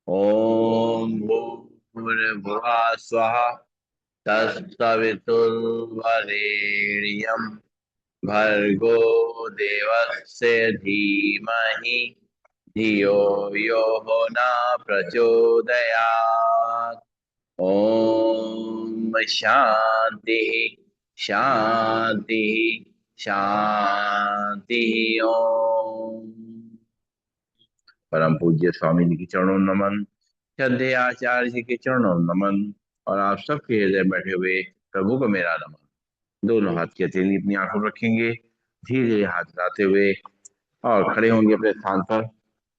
ओम भूर्भुवः स्वः तत्सवितुर्वरेण्यं भर्गो देवस्य धीमहि धियो यो न प्रचोदयात्। ओम शांति शांति शांति। ओम। परम पूज्य स्वामी जी के चरणों में नमन, श्रद्धेय आचार्य जी के चरणों में नमन, और आप सबके हृदय में बैठे हुए प्रभु को मेरा नमन। दोनों हाथ की हथेली अपनी आंखों पर रखेंगे, धीरे धीरे हाथ हिलाते हुए और खड़े होंगे अपने स्थान पर।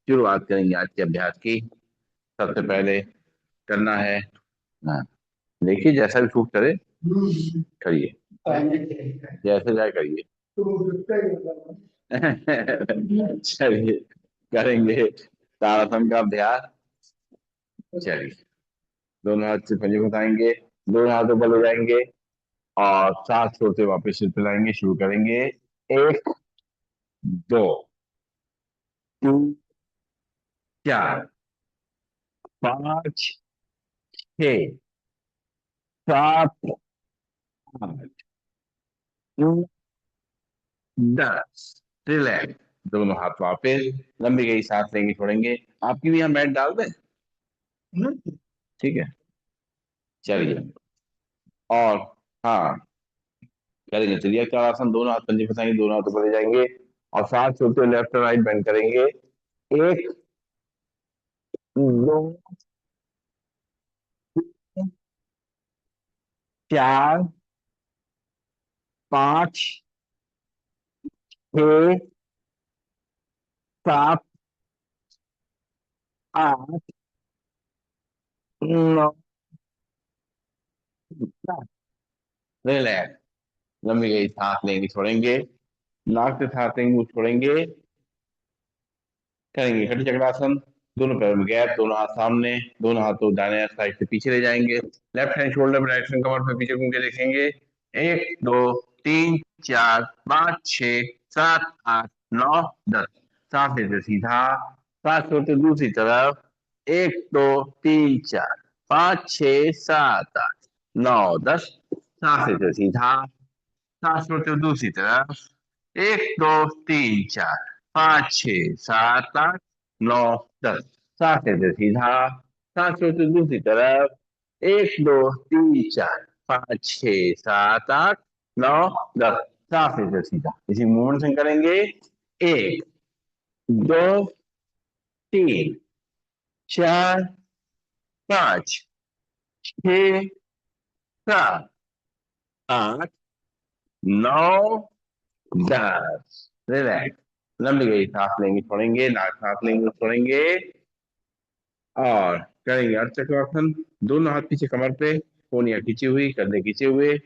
शुरुआत करेंगे आज के अभ्यास की। सबसे पहले करना है, हाँ, देखिए जैसा भी सूट करे करिए, जैसे जाए करिए। चलिए करेंगे ताड़ासन का अभ्यास। चलिए, दोनों हाथ से पंजे बताएंगे, दोनों हाथों पर ले जाएंगे और सांस छोड़ते वापस सिर पे लाएंगे। शुरू करेंगे। एक, दो, तीन, चार, पाँच, छः, सात, आठ, नौ, 10। रिलैक्स। दोनों हाथ वापस, लंबी गई सांस लेंगे, छोड़ेंगे। आपकी भी यहाँ मैट डाल दें? ठीक है, चलिए। और हाँ, करेंगे। चलिए ताड़ासन, दोनों हाथ पंजे फंसाएंगे, दोनों हाथों पर ले जाएंगे और सांस छोड़ते हुए लेफ्ट और राइट बेंड करेंगे। एक, दो, तीन, चार, पाँच, छः, सात, आठ, नौ, 10। रिलैक्स। लंबी गई सांस लेंगे, छोड़ेंगे। नाक से सांस लेंगे, मुंह छोड़ेंगे। करेंगे कटी चक्रासन। दोनों पैरों में गैप, दोनों हाथ सामने, दोनों हाथों दाहिने साइड से पीछे ले जाएंगे। लेफ्ट हैंड शोल्डर पे, राइट हैंड कमर पे पीछे घूम के देखेंगे। एक, दो, तीन, चार, पाँच, छः, सात, आठ, नौ, 10। सांस लेते सीधा, सांस छोड़ते दूसरी तरफ। एक, दो, तीन, चार, पाँच, छः, सात, आठ, नौ, 10। सांस लेते सीधा, सांस छोड़ते दूसरी तरफ। एक, दो, तीन, चार, पाँच, छः, सात, आठ, नौ, 10। सांस लेते सीधा, सांस छोड़ते दूसरी तरफ। एक, दो, तीन, चार, पाँच, छः, सात, आठ, नौ, 10। सांस लेते सीधा, इसी मूवमेंट से करेंगे। एक, दो, तीन, चार, पाँच, छः, सात, आठ, नौ, 10। रिलैक्स। लंबी गई सांस लेंगे, छोड़ेंगे, नाक सांस लेंगे, छोड़ेंगे। और करेंगे अर्धचक्रासन। दोनों हाथ पीछे कमर पे, कोहनियां खींची हुई, कंधे खींचे हुए।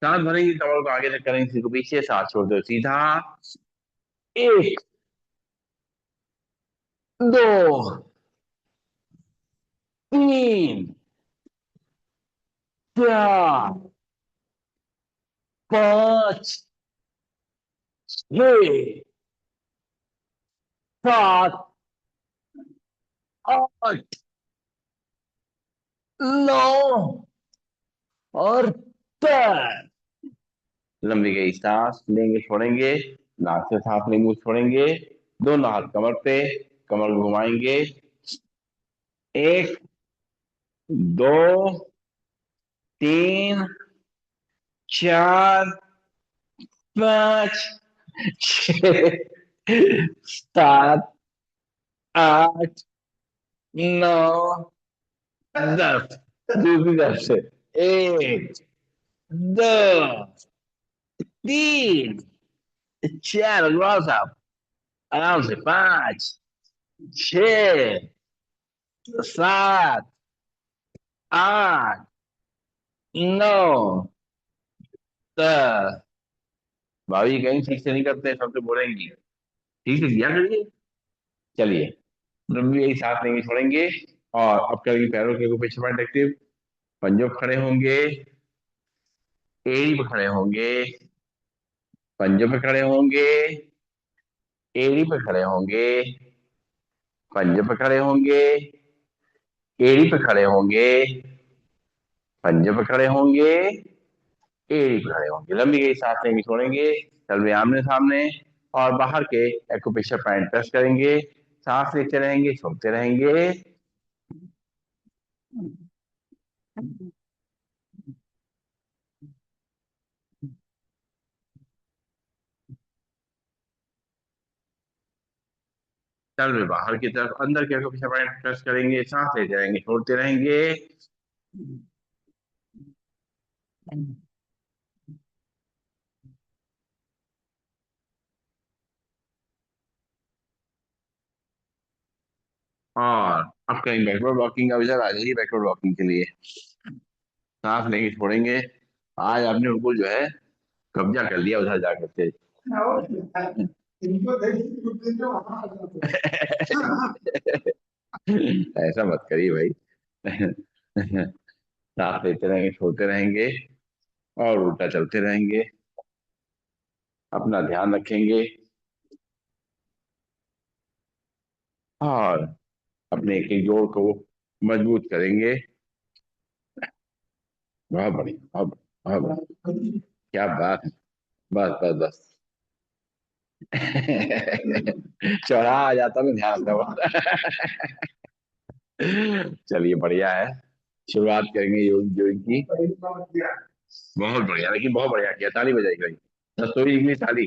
सांस भरेंगे, कमर को आगे तक करेंगे, सिर को पीछे, सांस छोड़ दो सीधा। एक, दो, तीन, चार, पाँच, छः, सात, आठ, नौ और 10। लंबी गई सांस लेंगे, छोड़ेंगे। नाक से सांस लेंगे, छोड़ेंगे। दोनों हाथ कमर पे, कमर को घुमाएंगे। एक, दो, तीन, चार, पाँच, छः, सात, आठ, नौ, 10। दूसरी तरफ से। एक, दो, तीन, चार, अगला साहब आराम से। पाँच, छः, सात, आठ, नौ, 10। भाभी कहीं ठीक से नहीं करते, सबसे बोलेंगी ठीक से किया करिए। चलिए, लंबी यही सांस लेंगे, छोड़ेंगे। और अब करेंगे पैरों के ऊपर पीछे पॉइंट एक्टिव। पंजों पे खड़े होंगे, एड़ी पे खड़े होंगे, पंजों पे खड़े होंगे, एड़ी पे खड़े होंगे, पंजे पे खड़े होंगे, एड़ी पे खड़े होंगे, पंजे पे खड़े होंगे, एड़ी पे खड़े होंगे। लंबी गई सांस लेंगे, छोड़ेंगे, चल आमने सामने। और बाहर के एक्यूप्रेशर पॉइंट प्रेस करेंगे, सांस लेते रहेंगे, छोड़ते रहेंगे। चल में बाहर की तरफ अंदर के एक्यूप्रेशर पॉइंट प्रेस करेंगे, सांस लेते रहेंगे, छोड़ते रहेंगे। और अब कहीं बैकवर्ड वॉकिंग का विचार आ जाइए। बैकवर्ड वॉकिंग के लिए सांस लेंगे, छोड़ेंगे। आज आपने उनको जो है कब्जा कर लिया उधर जाकर के। ऐसा मत करिए भाई। सांस लेते रहेंगे, छोड़ते रहेंगे और उल्टा चलते रहेंगे। अपना ध्यान रखेंगे और अपने एक एक जोड़ को मजबूत करेंगे। बहुत बढ़िया, बहुत बढ़िया। क्या बात है। बस बस बस। चौराहा आ जाता मैं ध्यान रखता। चलिए बढ़िया है। शुरुआत करेंगे योग योग की। बहुत बढ़िया, लेकिन बहुत बढ़िया किया, ताली बजाई भाई। रसोई इंग्लिश ताली।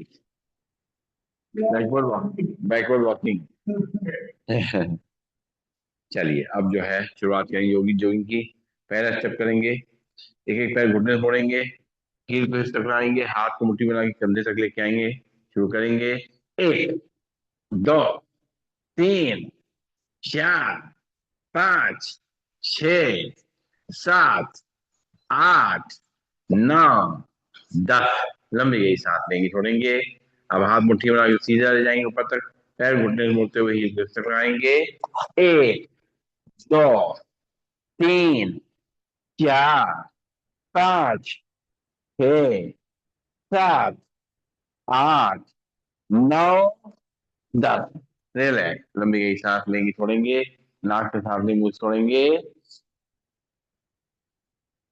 Backward walking, backward walking. चलिए अब जो है शुरुआत करेंगे योगी जोगिंग की। पहला स्टेप करेंगे, एक एक पैर घुटने से मोड़ेंगे, हील पे टकराएंगे, हाथ को मुट्ठी बना के कंधे तक लेके आएंगे। शुरू करेंगे। एक, दो, तीन, चार, पाँच, छ, सात, आठ, नौ, 10। लंबी गई सांस लेंगे, छोड़ेंगे। अब हाथ मुट्ठी बना के सीधा ले जाएंगे ऊपर तक। पैर घुटने से मुड़ते हुए हील पे टकराएंगे। एक, दो, तीन, चार, पाँच, छ, सात, आठ, नौ, 10। रिलैक्स। लंबी गई सांस लेंगे, छोड़ेंगे। नाक से सांस लेंगे, मुंह से छोड़ेंगे।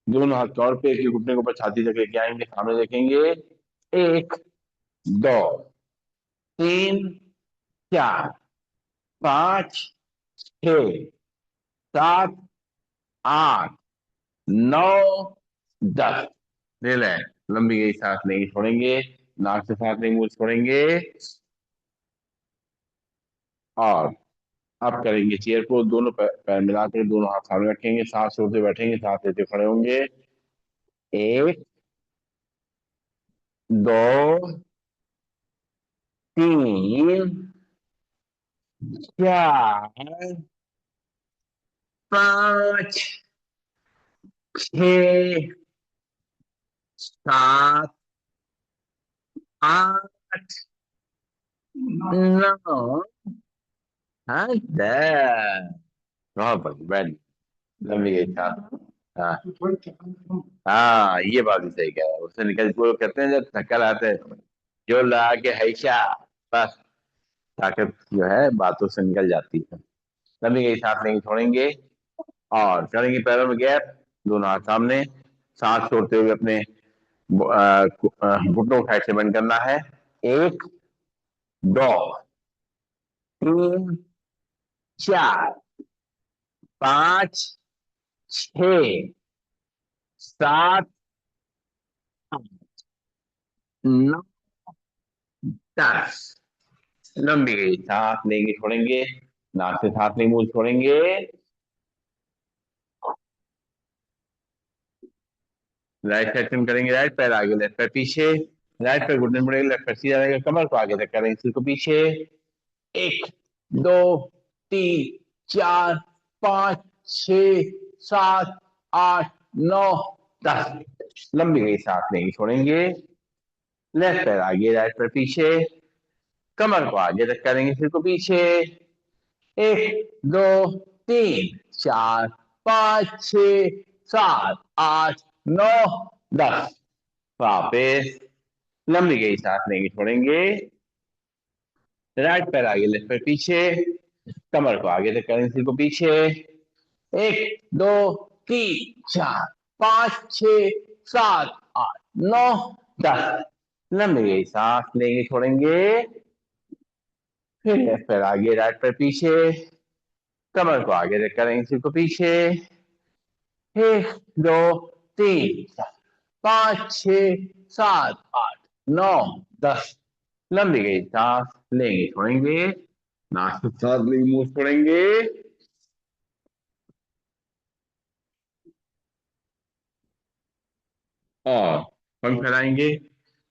दोनों हाथ कॉर पे, एक घुटने के ऊपर छाती तक लेके आएंगे, सामने देखेंगे। एक, दो, तीन, चार, पाँच, छ, सात, आठ, नौ, 10। रिलैक्स। लंबी गई सांस लेंगे, छोड़ेंगे। नाक से सांस लेंगे, मुंह से छोड़ेंगे। और अब करेंगे चेयर को, दोनों पैर मिलाकर दोनों हाथ सामने रखेंगे, सांस छोड़ते बैठेंगे, सांस लेते खड़े होंगे। एक, दो, तीन, चार, पाँच, छ, सात, आठ, नौ, हाँ, 10। बहुत बढ़िया, वेरी लंबी गई सांस। हाँ हाँ, ये बात भी सही कह रहा है। उससे निकल, वो कहते हैं जब थक्कर आते हैं, जो लगा के हैशा, बस ताकत जो है बातों से निकल जाती है। लंबी गई सांस लेंगे, छोड़ेंगे और करेंगे पैरों में गैप। दोनों हाथ सामने, सांस छोड़ते हुए अपने घुटनों को साइड से बंद करना है। एक, दो, तीन, चार, पाँच, छ, सात, नौ, 10। लंबी गई सांस लेंगे, छोड़ेंगे। नाक से सांस लेंगे, मुंह से छोड़ेंगे। राइट साइड टर्न करेंगे, राइट पैर आगे, लेफ्ट पैर पीछे। राइट पैर घुटने मुड़ेंगे, लेफ्ट पैर सीधा रहेगा, कमर को आगे तक करेंगे, सिर को पीछे। एक, दो, तीन, चार, पाँच, छ, सात, आठ, नौ, 10। लंबी गई सांस लेंगे, छोड़ेंगे। लेफ्ट पैर आगे, राइट पैर पीछे। कमर को आगे तक करेंगे, सिर को पीछे। एक, दो, तीन, चार, पाँच, छ, सात, आठ, नौ, 10। वापिस लंबी गई सांस लेंगे, छोड़ेंगे। राइट पैर आगे, लेफ्ट पैर पीछे। कमर को आगे तक करेंगे, सिर को पीछे। एक, दो, तीन, चार, पाँच, छ, सात, आठ, नौ, 10। लंबी गई सांस लेंगे, छोड़ेंगे। फिर लेफ्ट पैर आगे, राइट पैर पीछे। कमर को आगे तक करेंगे, सिर को पीछे। एक, दो, तीन, चार, पाँच, छ, सात, आठ, नौ, 10। लंबी गई सांस लेंगे, छोड़ेंगे। नाक से सांस लेंगे, मुंह छोड़ेंगे। और पंख फैलाएंगे,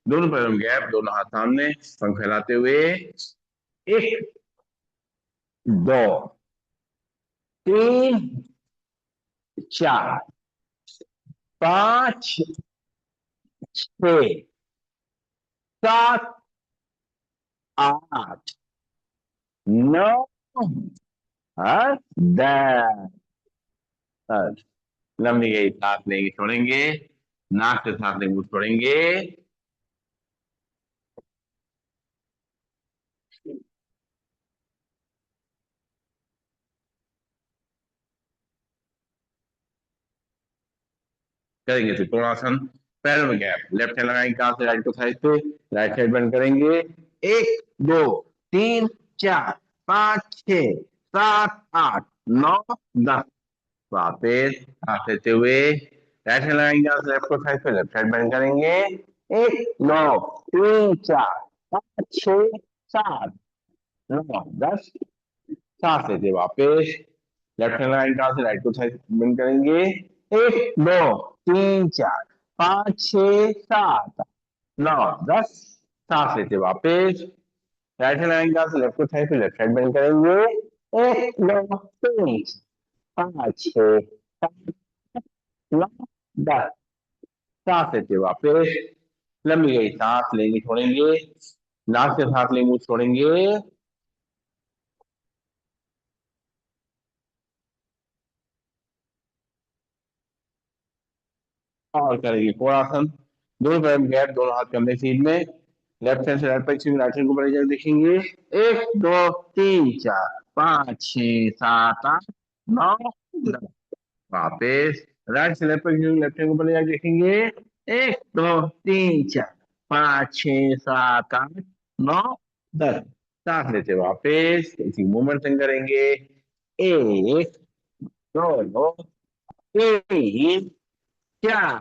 दोनों पैरों में गैप, दोनों हाथ सामने, पंख फैलाते हुए। एक, दो, तीन, चार, पांच, छ, सात, आठ, नौ, हाँ, 10। लंबी गई सांस लेंगे, छोड़ेंगे। नाक से सांस लेंगे, मुंह छोड़ेंगे। करेंगे त्रिकोणासन। पैरों में गैप, लेफ्ट हैंड लगाएंगे काफ से राइट को साइड पे। राइट साइड बंद करेंगे। एक, दो, तीन, चार, पाँच, छ, सात, आठ, नौ, 10। वापिस सांस लेते हुए राइट हैंड लगाएंगे काफ से लेफ्ट को साइड पे। लेफ्ट साइड बंद करेंगे। एक, दो, तीन, चार, पाँच, छ, सात, नौ, 10। सांस लेते वापिस लेफ्ट हैंड लगाएंगे काफ से राइट को साइड बंद करेंगे। एक, दो, तीन, चार, पाँच, छ, सात, नौ, 10। सांस लेते वापिस राइट हैंड लाइन से लेफ्ट को साइड पे लेफ्ट साइड बेंड करेंगे। एक, दो, तीन, पाँच, छह, सात, नौ, 10। सांस लेते वापिस लंबी गई सांस लेंगे, छोड़ेंगे। नाक से सांस लेंगे, मुंह छोड़ेंगे। और करेंगे कोणासन। दोनों पैर में गैप, दोनों हाथ कंधे सीध में। लेफ्ट हैंड से राइट पैर छूएंगे, राइट हैंड को ऊपर ले जाकर देखेंगे। एक, दो, तीन, चार, पाँच, छह, सात, आठ, नौ, 10। वापिस राइट से लेफ्ट पैर छूएंगे, लेफ्ट हैंड को ऊपर ले जाकर देखेंगे। एक, दो, तीन, चार, पाँच, छह, सात, आठ, नौ, 10। सांस लेते वापिस इसी मूवमेंट से करेंगे। एक, दो, तीन, चार,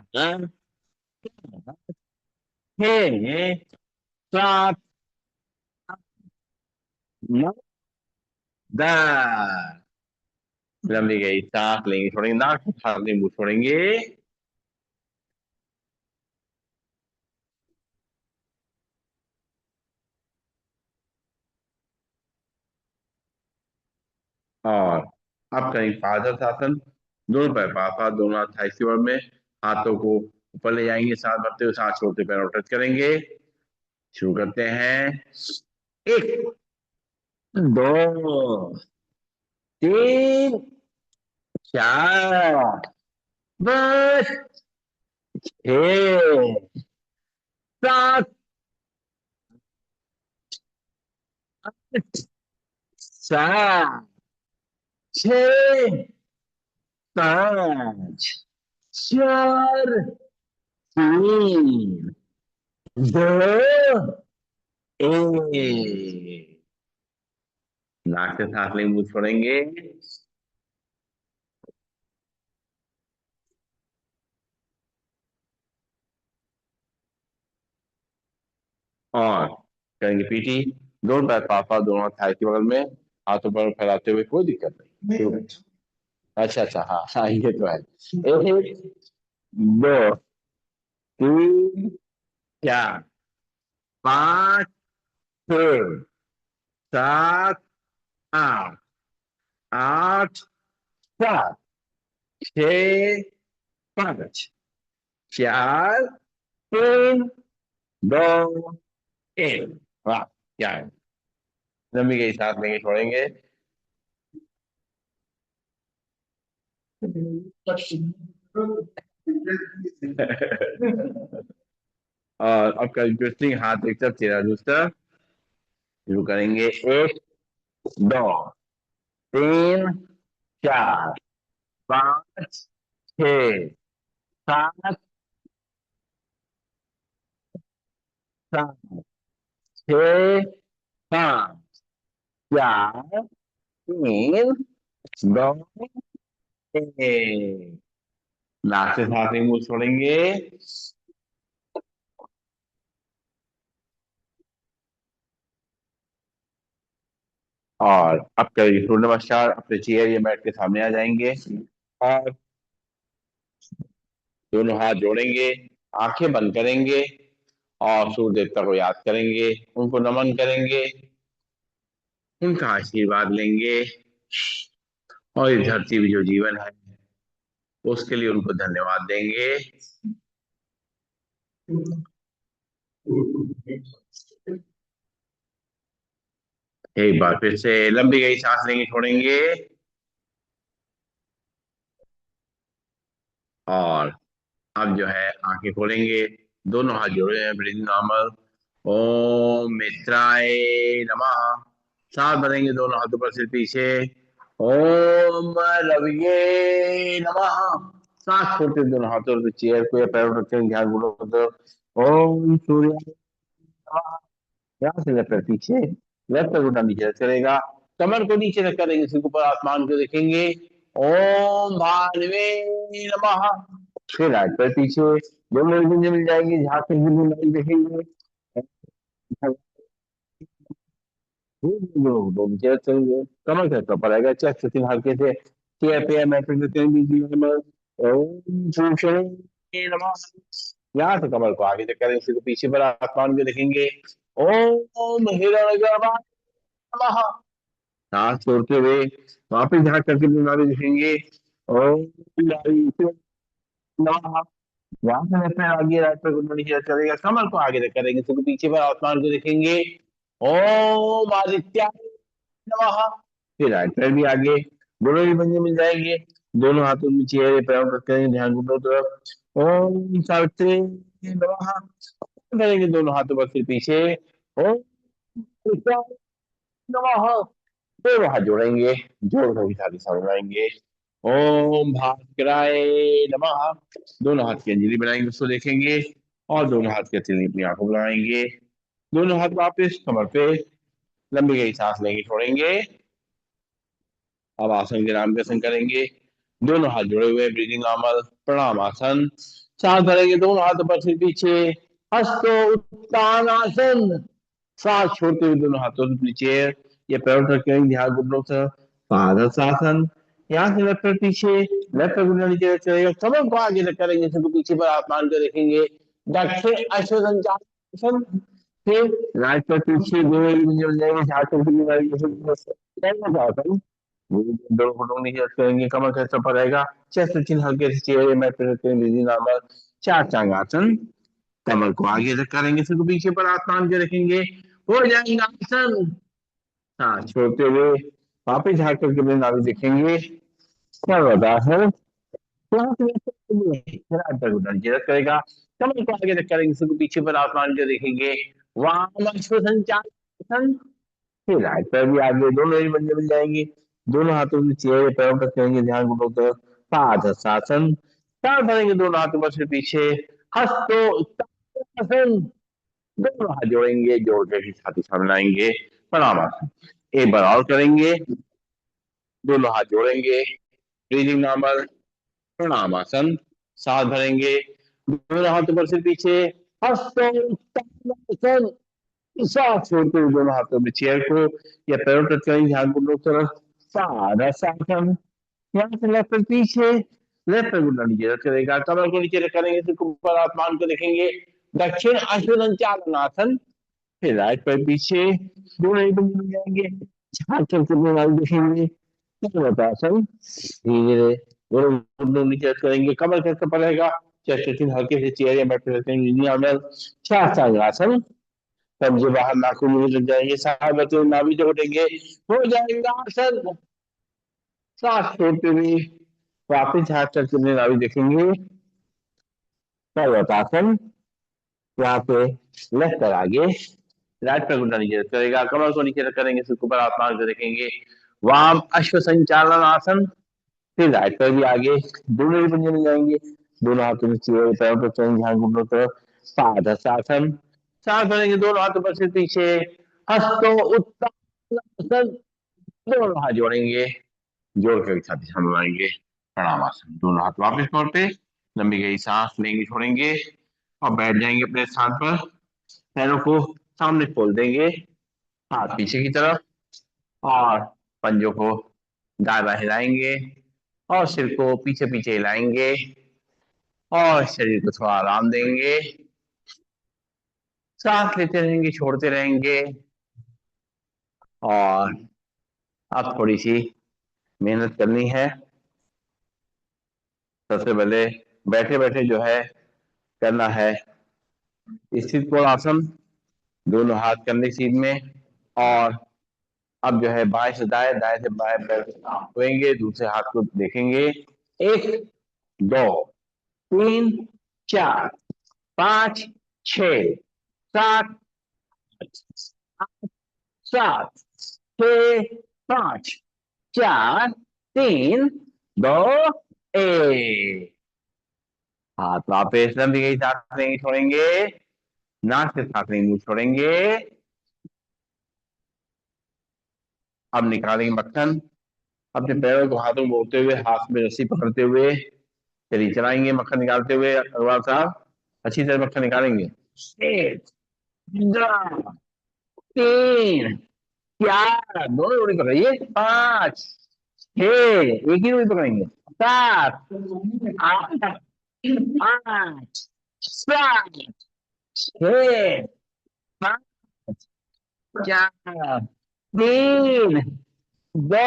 छः, सात, नौ, 10। लंबी गई सांस लेंगे, छोड़ेंगे। नाक से सांस लेंगे, मुंह छोड़ेंगे। और अब करेंगे पादहस्त। दोनों पैर पास पास, दोनों हाथ थाई सीवर में। हाथों को ऊपर ले जाएंगे, सांस भरते हुए सांस छोड़ते पैरों टच करेंगे। शुरू करते हैं। एक, दो, तीन, चार, पाँच, छः, सात, आठ, सात, छः, पाँच, चार, तीन, दो, एक। नाक से सांस लेंगे, मुंह छोड़ेंगे। और करेंगे पीटी। दोनों पैर पास पास, दोनों थाई के बगल में। हाथों पर फैलाते हुए, कोई दिक्कत नहीं, शुरू। अच्छा अच्छा, हाँ हाँ, ये तो है। एक, दो, तीन, चार, पाँच, छः, सात, आठ, आठ, सात, छः, पाँच, चार, तीन, दो, एक। वाह, क्या है। लंबी गई सांस लेंगे, छोड़ेंगे। और अब का इंटरेस्टिंग, हाथ एक तरफ चेहरा दूसरा। शुरू करेंगे। एक, दो, तीन, चार, पाँच, छः, सात, सात, छः, पाँच, चार, तीन, दो, एक। नाक से सांस नहीं मुंह छोड़ेंगे। और अब करेंगे सूर्य नमस्कार। अपने चेयर या मैट के सामने आ जाएंगे और दोनों हाथ जोड़ेंगे, आंखें बंद करेंगे और सूर्य देवता को याद करेंगे, उनको नमन करेंगे, उनका आशीर्वाद लेंगे और इस धरती में जो जीवन है उसके लिए उनको धन्यवाद देंगे। एक बार फिर से लंबी गई सांस लेंगे, छोड़ेंगे और अब जो है आंखें खोलेंगे, दोनों हाथ जोड़े हैं, ब्रीदिंग नॉर्मल। ओम मित्राय नमः। सांस भरेंगे दोनों हाथों पर सिर पीछे। ओम रविये नमः। सांस छोड़ते दोनों हाथों से चेयर को या पैरों रखते हैं, ध्यान गुणों। ओम सूर्य नमः। यहाँ से लेफ्ट पैर पीछे, लेफ्ट पैर उल्टा नीचे करेगा, कमर को नीचे रख करेंगे, सिर ऊपर आसमान को देखेंगे। ओम भानुवे नमः। फिर राइट पैर पीछे, दोनों रिदम मिल जाएंगे, झांक के बिल्कुल लाइन देखेंगे। दो नीचे रख करेंगे, कमर का ऊपर आएगा, चेस्ट से हल्के से चेयर पे मैट पे रखते हैं, ओम सूर्य नमः। यहाँ से कमर को आगे तक करेंगे, सिर को पीछे पर आसमान को देखेंगे। ओम हिरण्यगर्भाय नमः। सांस छोड़ते हुए वापिस झांक करके बीमारी दिखेंगे। ओम नारायण नमः। यहाँ से लेफ्ट पैर आगे, राइट पैर को नीचे करेगा, कमर को आगे तक करेंगे, सिर को पीछे पर आसमान को देखेंगे। ओम आदित्याय नमः। फिर राइट पैर भी आगे, दोनों ही पंजे मिल जाएंगे, दोनों हाथों में चेहरे पैरों पर करेंगे, ध्यान दोनों तरफ। ओम सावित्री नमः। करेंगे दोनों हाथों पर सिर पीछे। ओम नमः। दोनों हाथ जोड़ेंगे, जोड़ कर भी साथ साथ मिलाएंगे। ओम भास्कराय नमः। दोनों हाथ की अंजलि बनाएंगे, उसको देखेंगे और दोनों हाथ की अंजलि अपनी आंखों में लगाएंगे। दोनों हाथ वापस कमर पे, लंबी गई सांस लेंगे, छोड़ेंगे। अब आसन के नाम के आसन करेंगे, दोनों हाथ जुड़े हुए, ब्रीदिंग नॉर्मल, प्रणाम आसन। सांस भरेंगे, दोनों हाथों पर सिर पीछे, हस्तो उत्तान आसन। सांस छोड़ते हुए दोनों हाथों से चेयर या पैरों तक करेंगे, ध्यान घुटनों से पादहस्तासन। यहाँ से लेफ्ट पैर पीछे, लेफ्ट पैर घुटना नीचे रख करेगा, कमर को आगे तक करेंगे, सिर को पीछे पर आसमान को देखेंगे। दक्षिण अश्वसंचालन। फिर राइट पैर पीछे, दोनों मिल जाएंगे, झाड़ करके दोनों घुटनों नीचे रख करेंगे, कमर कैसा पर रहेगा, चेस्ट चिन्ह हल्के से चेहरे में रख करेंगे, नॉर्मल चार चांग आसन। कमर को आगे तक करेंगे, सिर को पीछे पर आसमान के रखेंगे, हो जाएंगे आसन। हाँ, छोड़ते हुए वापिस झाँक करके अपने नाभि देखेंगे, सर्वदासन। नीचे रख करेगा, कमर को आगे तक करेंगे, सिर को पीछे पर आसमान के देखेंगे, वामश्वसंचालन। फिर राइट पैर भी आगे, दोनों ही बंदे मिल जाएंगे, दोनों हाथों से चेहरे पैरों तक करेंगे, ध्यान को तो पादहस्तासन। पैर धरेंगे दोनों हाथों पर से पीछे, हस्तो उत्तानासन। दोनों हाथ जोड़ेंगे, जोड़ के छाती सामने लाएंगे, प्रणामासन। एक बार और करेंगे, दोनों हाथ जोड़ेंगे, ब्रीदिंग नॉर्मल, प्रणामासन। सांस भरेंगे, दोनों हाथों पर से पीछे, हस्तो उत्तानासन। सांस छोड़ते हुए दोनों हाथों में चेयर को या पैरों तक करेंगे, ध्यान को दोनों तरफ पादहस्तासन। यहाँ से लेफ्ट पैर पीछे, लेफ्ट पैर घुटना नीचे रख करेगा, कमर को नीचे रख करेंगे, सिर को ऊपर आसमान को देखेंगे, दक्षिण अश्वसंचालनासन। फिर राइट पैर पीछे, दोनों ही बंद हो जाएंगे, झाड़ चलते हुए वाल देखेंगे, पर्वतासन। धीरे धीरे दोनों घुटनों नीचे रख करेंगे, कमर कैसे पड़ेगा, चेस्ट चिन्ह हल्के से चेहरे में बैठे रहते हैं, नॉर्मल शास्त्रांगासन। कब्जे बाहर, नाखून मुंह लग जाएंगे, साथ बच्चे नाभि जोड़ेंगे, हो जाएगा आसन। सांस छोड़ते हुए वापिस झाँक करके अपने नाभि देखेंगे, पर्वतासन। यहाँ पे लेफ्ट पैर आगे, राइट पैर घुटना नीचे रख करेगा, कमर को नीचे रख करेंगे, सिर को ऊपर आसमान को देखेंगे, वाम अश्व संचालन आसन। फिर राइट पर भी आगे दोनों ही पंजे में जाएंगे, दोनों हाथों में चेहरे पैरों पर चलेंगे, ध्यान घुटनों तरफ। पादहस्तासन, सांस भरेंगे दोनों हाथों पर से पीछे। हस्तो उत्तानासन, दोनों हाथ जोड़ेंगे, जोड़ कर छाती से बनाएंगे प्रणामासन। दोनों हाथ वापस कमर पे, लंबी गई सांस लेंगे छोड़ेंगे और बैठ जाएंगे अपने स्थान पर। पैरों को सामने खोल देंगे, हाथ पीछे की तरफ, और पंजों को दाएं बाएं हिलाएंगे और सिर को पीछे पीछे हिलाएंगे और शरीर को थोड़ा आराम देंगे। सांस लेते रहेंगे, छोड़ते रहेंगे। और अब थोड़ी सी मेहनत करनी है। सबसे पहले बैठे बैठे जो है करना है स्थित कोणासन, दोनों हाथ कंधे सीध में। और अब जो है बाएं से दाएं, दाएं से बाएं पैर छुएंगे, दूसरे हाथ को देखेंगे। एक, दो, तीन, चार, पांच, छ, सात, सात, छ, पांच, चार, तीन, दो, एक। हाथ वापस लंबी गई सांस लेंगे छोड़ेंगे, नाक से सांस लेंगे मुंह छोड़ेंगे। अब निकालेंगे मक्खन, अपने पैरों को हाथों में बोलते हुए, हाथ में रस्सी पकड़ते हुए चलिए चलाएंगे मक्खन निकालते हुए। अग्रवाल साहब अच्छी तरह मक्खन निकालेंगे। एक, दो, तीन, चार, दोनों जोड़ी पकड़िए, पांच, छह, एक ही जोड़ी पकड़ेंगे, सात, आठ, पांच, सात, छह, पांच, चार, तीन, दो,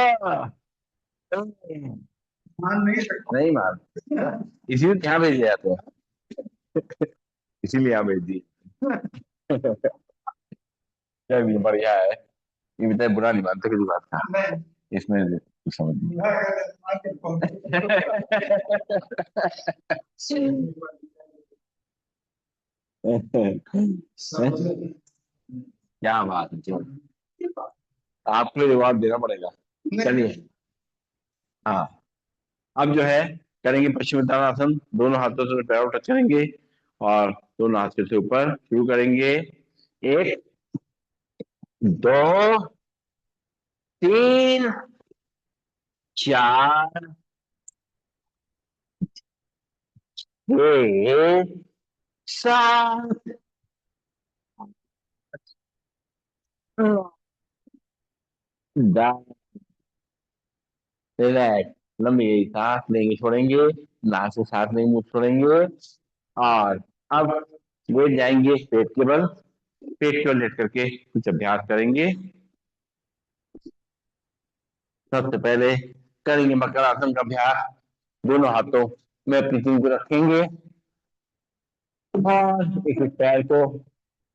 नहीं मान, इसीलिए क्या भेज दिया तो, इसीलिए यहाँ भेज दी। चलिए बढ़िया है, ये बताए बुरा नहीं मानते किसी बात का, इसमें कुछ समझ नहीं। क्या बात है, चलो आपको जवाब देना पड़ेगा। चलिए, हाँ, अब जो है करेंगे पश्चिम उत्तानासन, दोनों हाथों से पैरों टच करेंगे और दोनों हाथ से ऊपर शुरू करेंगे। एक, दो, तीन, चार, छह, सात, नौ, दस। रिलैक्स, लंबी सांस लेंगे छोड़ेंगे, नाक से सांस लेंगे मुंह छोड़ेंगे। और अब लेट जाएंगे पेट के बल, पेट के बल लेट करके कुछ अभ्यास करेंगे। सबसे पहले करेंगे मकर आसन का अभ्यास, दोनों हाथों में अपनी चीज को रखेंगे और एक एक पैर को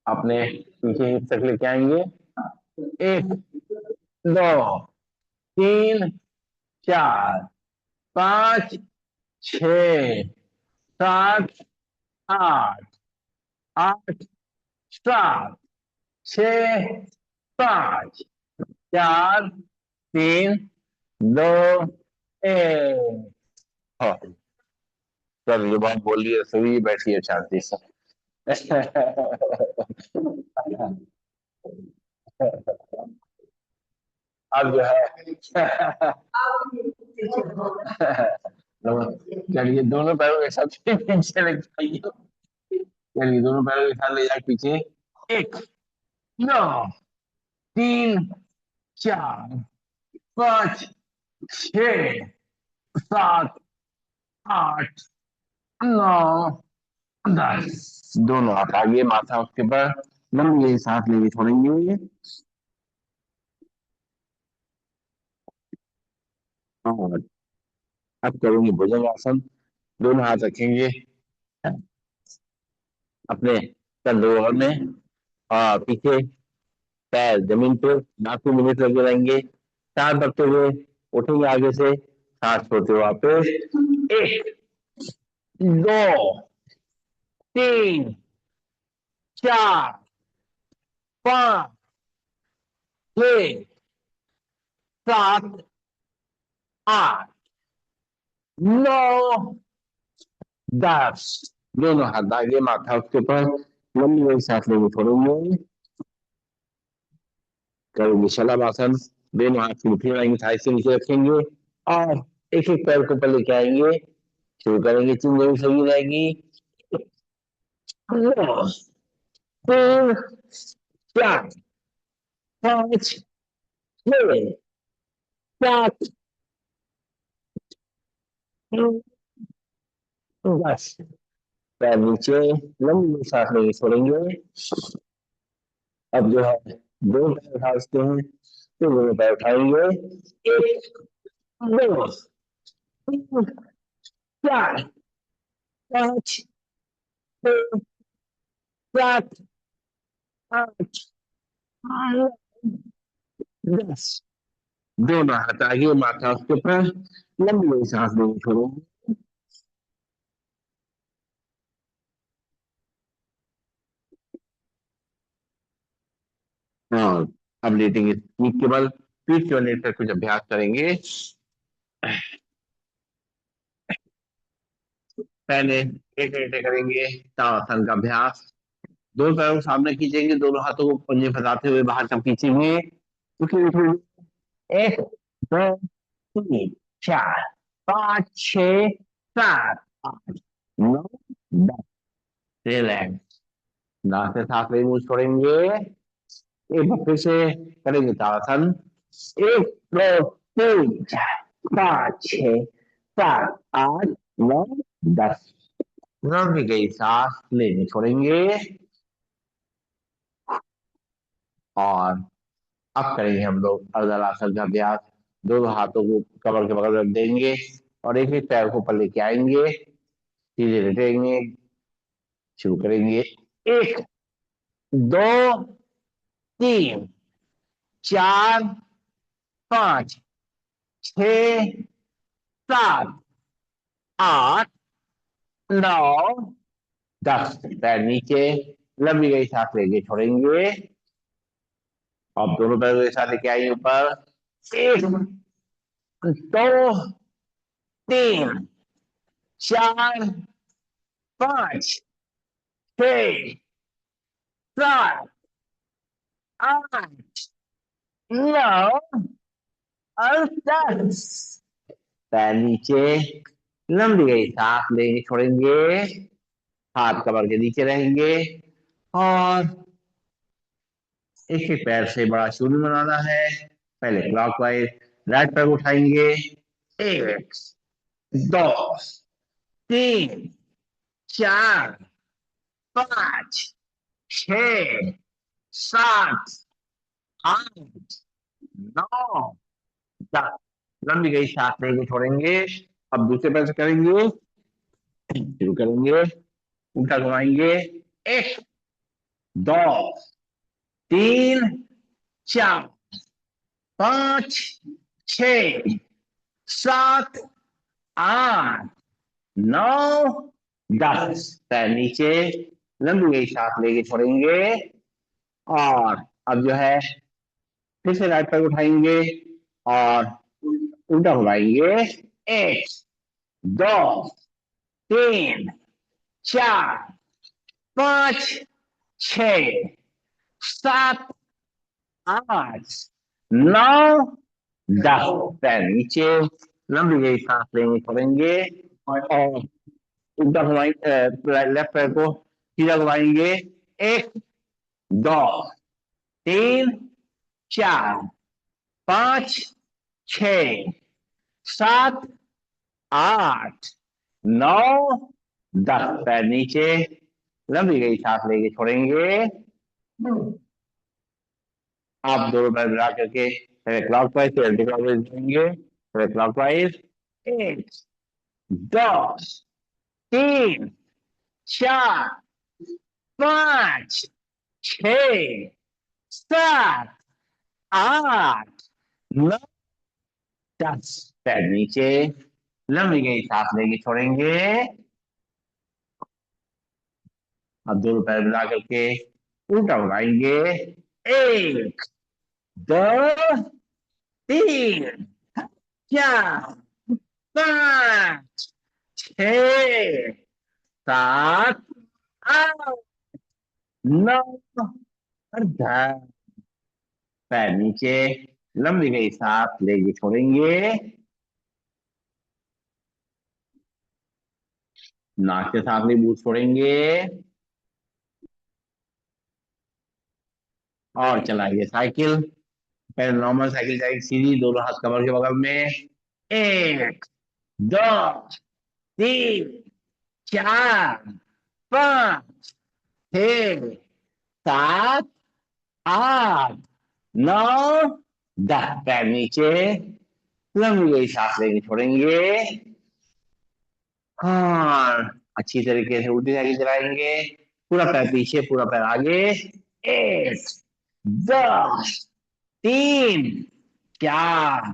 अपने पीछे हिप तक लेके आएंगे। एक, दो, तीन, चार, पांच, छ, सात, आठ, आठ, सात, छ, पांच, चार, तीन, दो, एक। हाँ, सर ये बात बोलिए, सभी बैठिए शांति से। अब जो है चलिए दोनों पैरों के साथ पीछे ले जाइए, चलिए दोनों पैरों के साथ ले जाए पीछे। एक, दो, तीन, चार, पांच, छ, सात, आठ, नौ, दस। दोनों हाथ आगे, माथा उसके ऊपर, लंबी यही सांस लेंगे छोड़ेंगे। और अब करेंगे भुजंगासन, दोनों हाथ रखेंगे अपने कंधों में और पीछे पैर जमीन पे, नाक में मिनट लगे रहेंगे, सांस भरते हुए उठेंगे आगे से, सांस छोड़ते हुए वापस। एक, दो, तीन, चार, पांच, छह, 7 8 9 10। दोनों हाथ आगे, माथा उसके ऊपर, लंबी लंबी सांस लेंगे, छोड़ेंगे, करेंगे शलभासन। दोनों हाथ की मुट्ठी बनाएंगे, थाई से नीचे रखेंगे और एक एक पैर को ऊपर लेके आएंगे, शुरू करेंगे। चिंगड़ी भी सही रहेगी। 2 3 4 5 6 7 10। पैर नीचे, लंबी लंबी सांस लेंगे, छोड़ेंगे। अब जो है दो पैर उठा सकते हैं, तो दोनों पैर उठाएंगे। 1 2 3 4 5 6 7 8 9 10। दोनों हाथ आगे, माथा उसके ऊपर, लंबी लंबी सांस लेंगे, छोड़ेंगे। और अब लेटेंगे पीठ के बल, पीठ के बल लेट कर कुछ अभ्यास करेंगे। पहले एक लेटे करेंगे ताड़ासन का अभ्यास। दोनों पैरों को सामने खींचेंगे, दोनों हाथों को पंजे फंसाते हुए बाहर तक खींचेंगे। एक दो तीन चार पाँच छः सात आठ नौ 10। रिलैक्स, नाक से सांस लेंगे, मुंह छोड़ेंगे। एक बार फिर से करेंगे ताड़ासन। 1 2 3 4 5 6 7 8 9 10। लंबी गई सांस लेंगे, छोड़ेंगे। और अब करेंगे हम लोग अर्धलासन का अभ्यास। दोनों हाथों को कमर के बगल रख देंगे और एक एक पैर को ऊपर लेके आएंगे, सीधे लेटेंगे, शुरू करेंगे। 1 2 3 4 5 6 7 8 9 10। पैर नीचे, लंबी गई सांस लेंगे, छोड़ेंगे। अब दोनों पैरों के साथ लेके आइए ऊपर। 1 2 3 4 5 6 7 8 9 और 10। पैर नीचे, लंबी गई सांस लेंगे, छोड़ेंगे। हाथ कमर के नीचे रहेंगे और एक एक पैर से बड़ा शून्य बनाना है। पहले क्लॉकवाइज राइट पैर उठाएंगे। 1 2 3 4 5 6 7 8 9 10। लंबी गई सांस लेंगे, छोड़ेंगे। अब दूसरे पैर से करेंगे, शुरू करेंगे। उल्टा घुमाएंगे। 1 2 3 4 5 6 7 8 9 10। पैर नीचे, लंबी गई सांस लेके छोड़ेंगे। और अब जो है फिर से राइट पैर उठाएंगे और उल्टा घुमाएंगे। 1 2 3 4 5 6 7 8 9 10। पैर नीचे, लंबी गई सांस लेंगे, छोड़ेंगे और उल्टा घुमाएंगे। लेफ्ट पैर को सीधा घुमाएंगे। 1 2 3 4 5 6 7 8 9 10। पैर नीचे, लंबी गई सांस लेंगे, छोड़ेंगे। आप दोनों पैर मिला करके पहले क्लॉकवाइज फिर एंटी क्लॉकवाइज जाएंगे। पहले क्लॉकवाइज। 1 2 3 4 5 6 7 8 9 10। पैर नीचे, लंबी गई सांस लेंगे, छोड़ेंगे। अब दोनों पैर मिला करके उल्टा उड़ाएंगे। 1 2 तीन, चार, पाँच, छः, सात, आठ, नौ और 10। पैर नीचे, लंबी गई सांस लेके छोड़ेंगे। नाक के साथ भी बूथ छोड़ेंगे। और चलाइए साइकिल। पहले नॉर्मल साइकिल जाएगी सीधी, दोनों हाथ कमर के बगल में। एक, दो, तीन, चार, पाँच, छः, सात, आठ, नौ, 10। पैर नीचे, लंबी गई सांस लेके छोड़ेंगे। और अच्छी तरीके से उल्टी साइकिल चलाएंगे। पूरा पैर पीछे, पूरा पैर आगे। एक, दो, तीन, चार,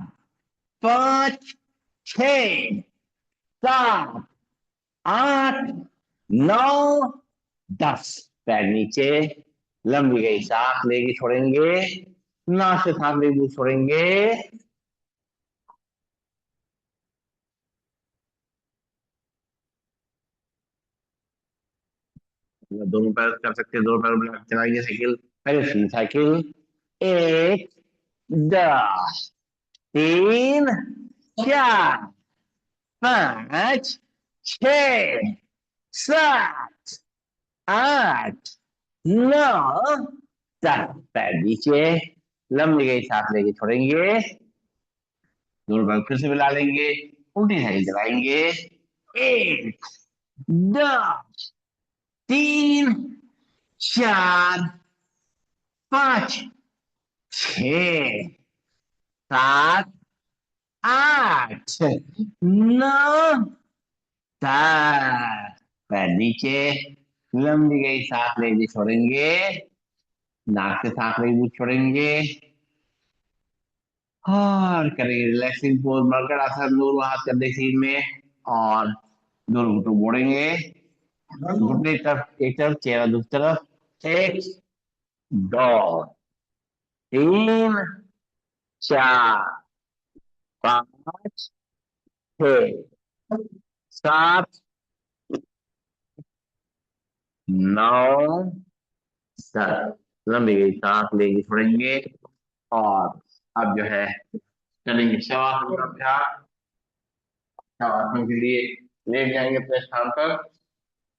पाँच, छ, सात, आठ, नौ, 10। पैर नीचे, लंबी गई सांस लेके छोड़ेंगे। नाक से सांस लेके छोड़ेंगे। दोनों पैर कर सकते हैं, दोनों पैर मिला के चलाइए साइकिल। पहले सीधी साइकिल। एक, दो, तीन, चार, पाँच, छ, सात, आठ, नौ, 10। पैर नीचे, लंबी गई सांस लेके छोड़ेंगे। दोनों पैर फिर से मिला लेंगे। उल्टी साइकिल चलाएंगे। एक, दो, तीन, चार, पाँच, छ, सात, आठ, नौ, 10। पैर नीचे, लंबी गई सांस लेके छोड़ेंगे। नाक से सांस लेके छोड़ेंगे। और करेंगे रिलैक्सिंग पोज, मरकट आसन, दोनों हाथ कंधे सीध में। और दोनों घुटने मोड़ेंगे। घुटने एक तरफ, चेहरा दूसरी तरफ। एक, दो, तीन, चार, पाँच, छः, सात, नौ, 10। लंबी गई सांस लेके छोड़ेंगे। और अब जो है चलेंगे शवासन का अभ्यास। शवासन के लिए लेट जाएंगे अपने स्थान पर।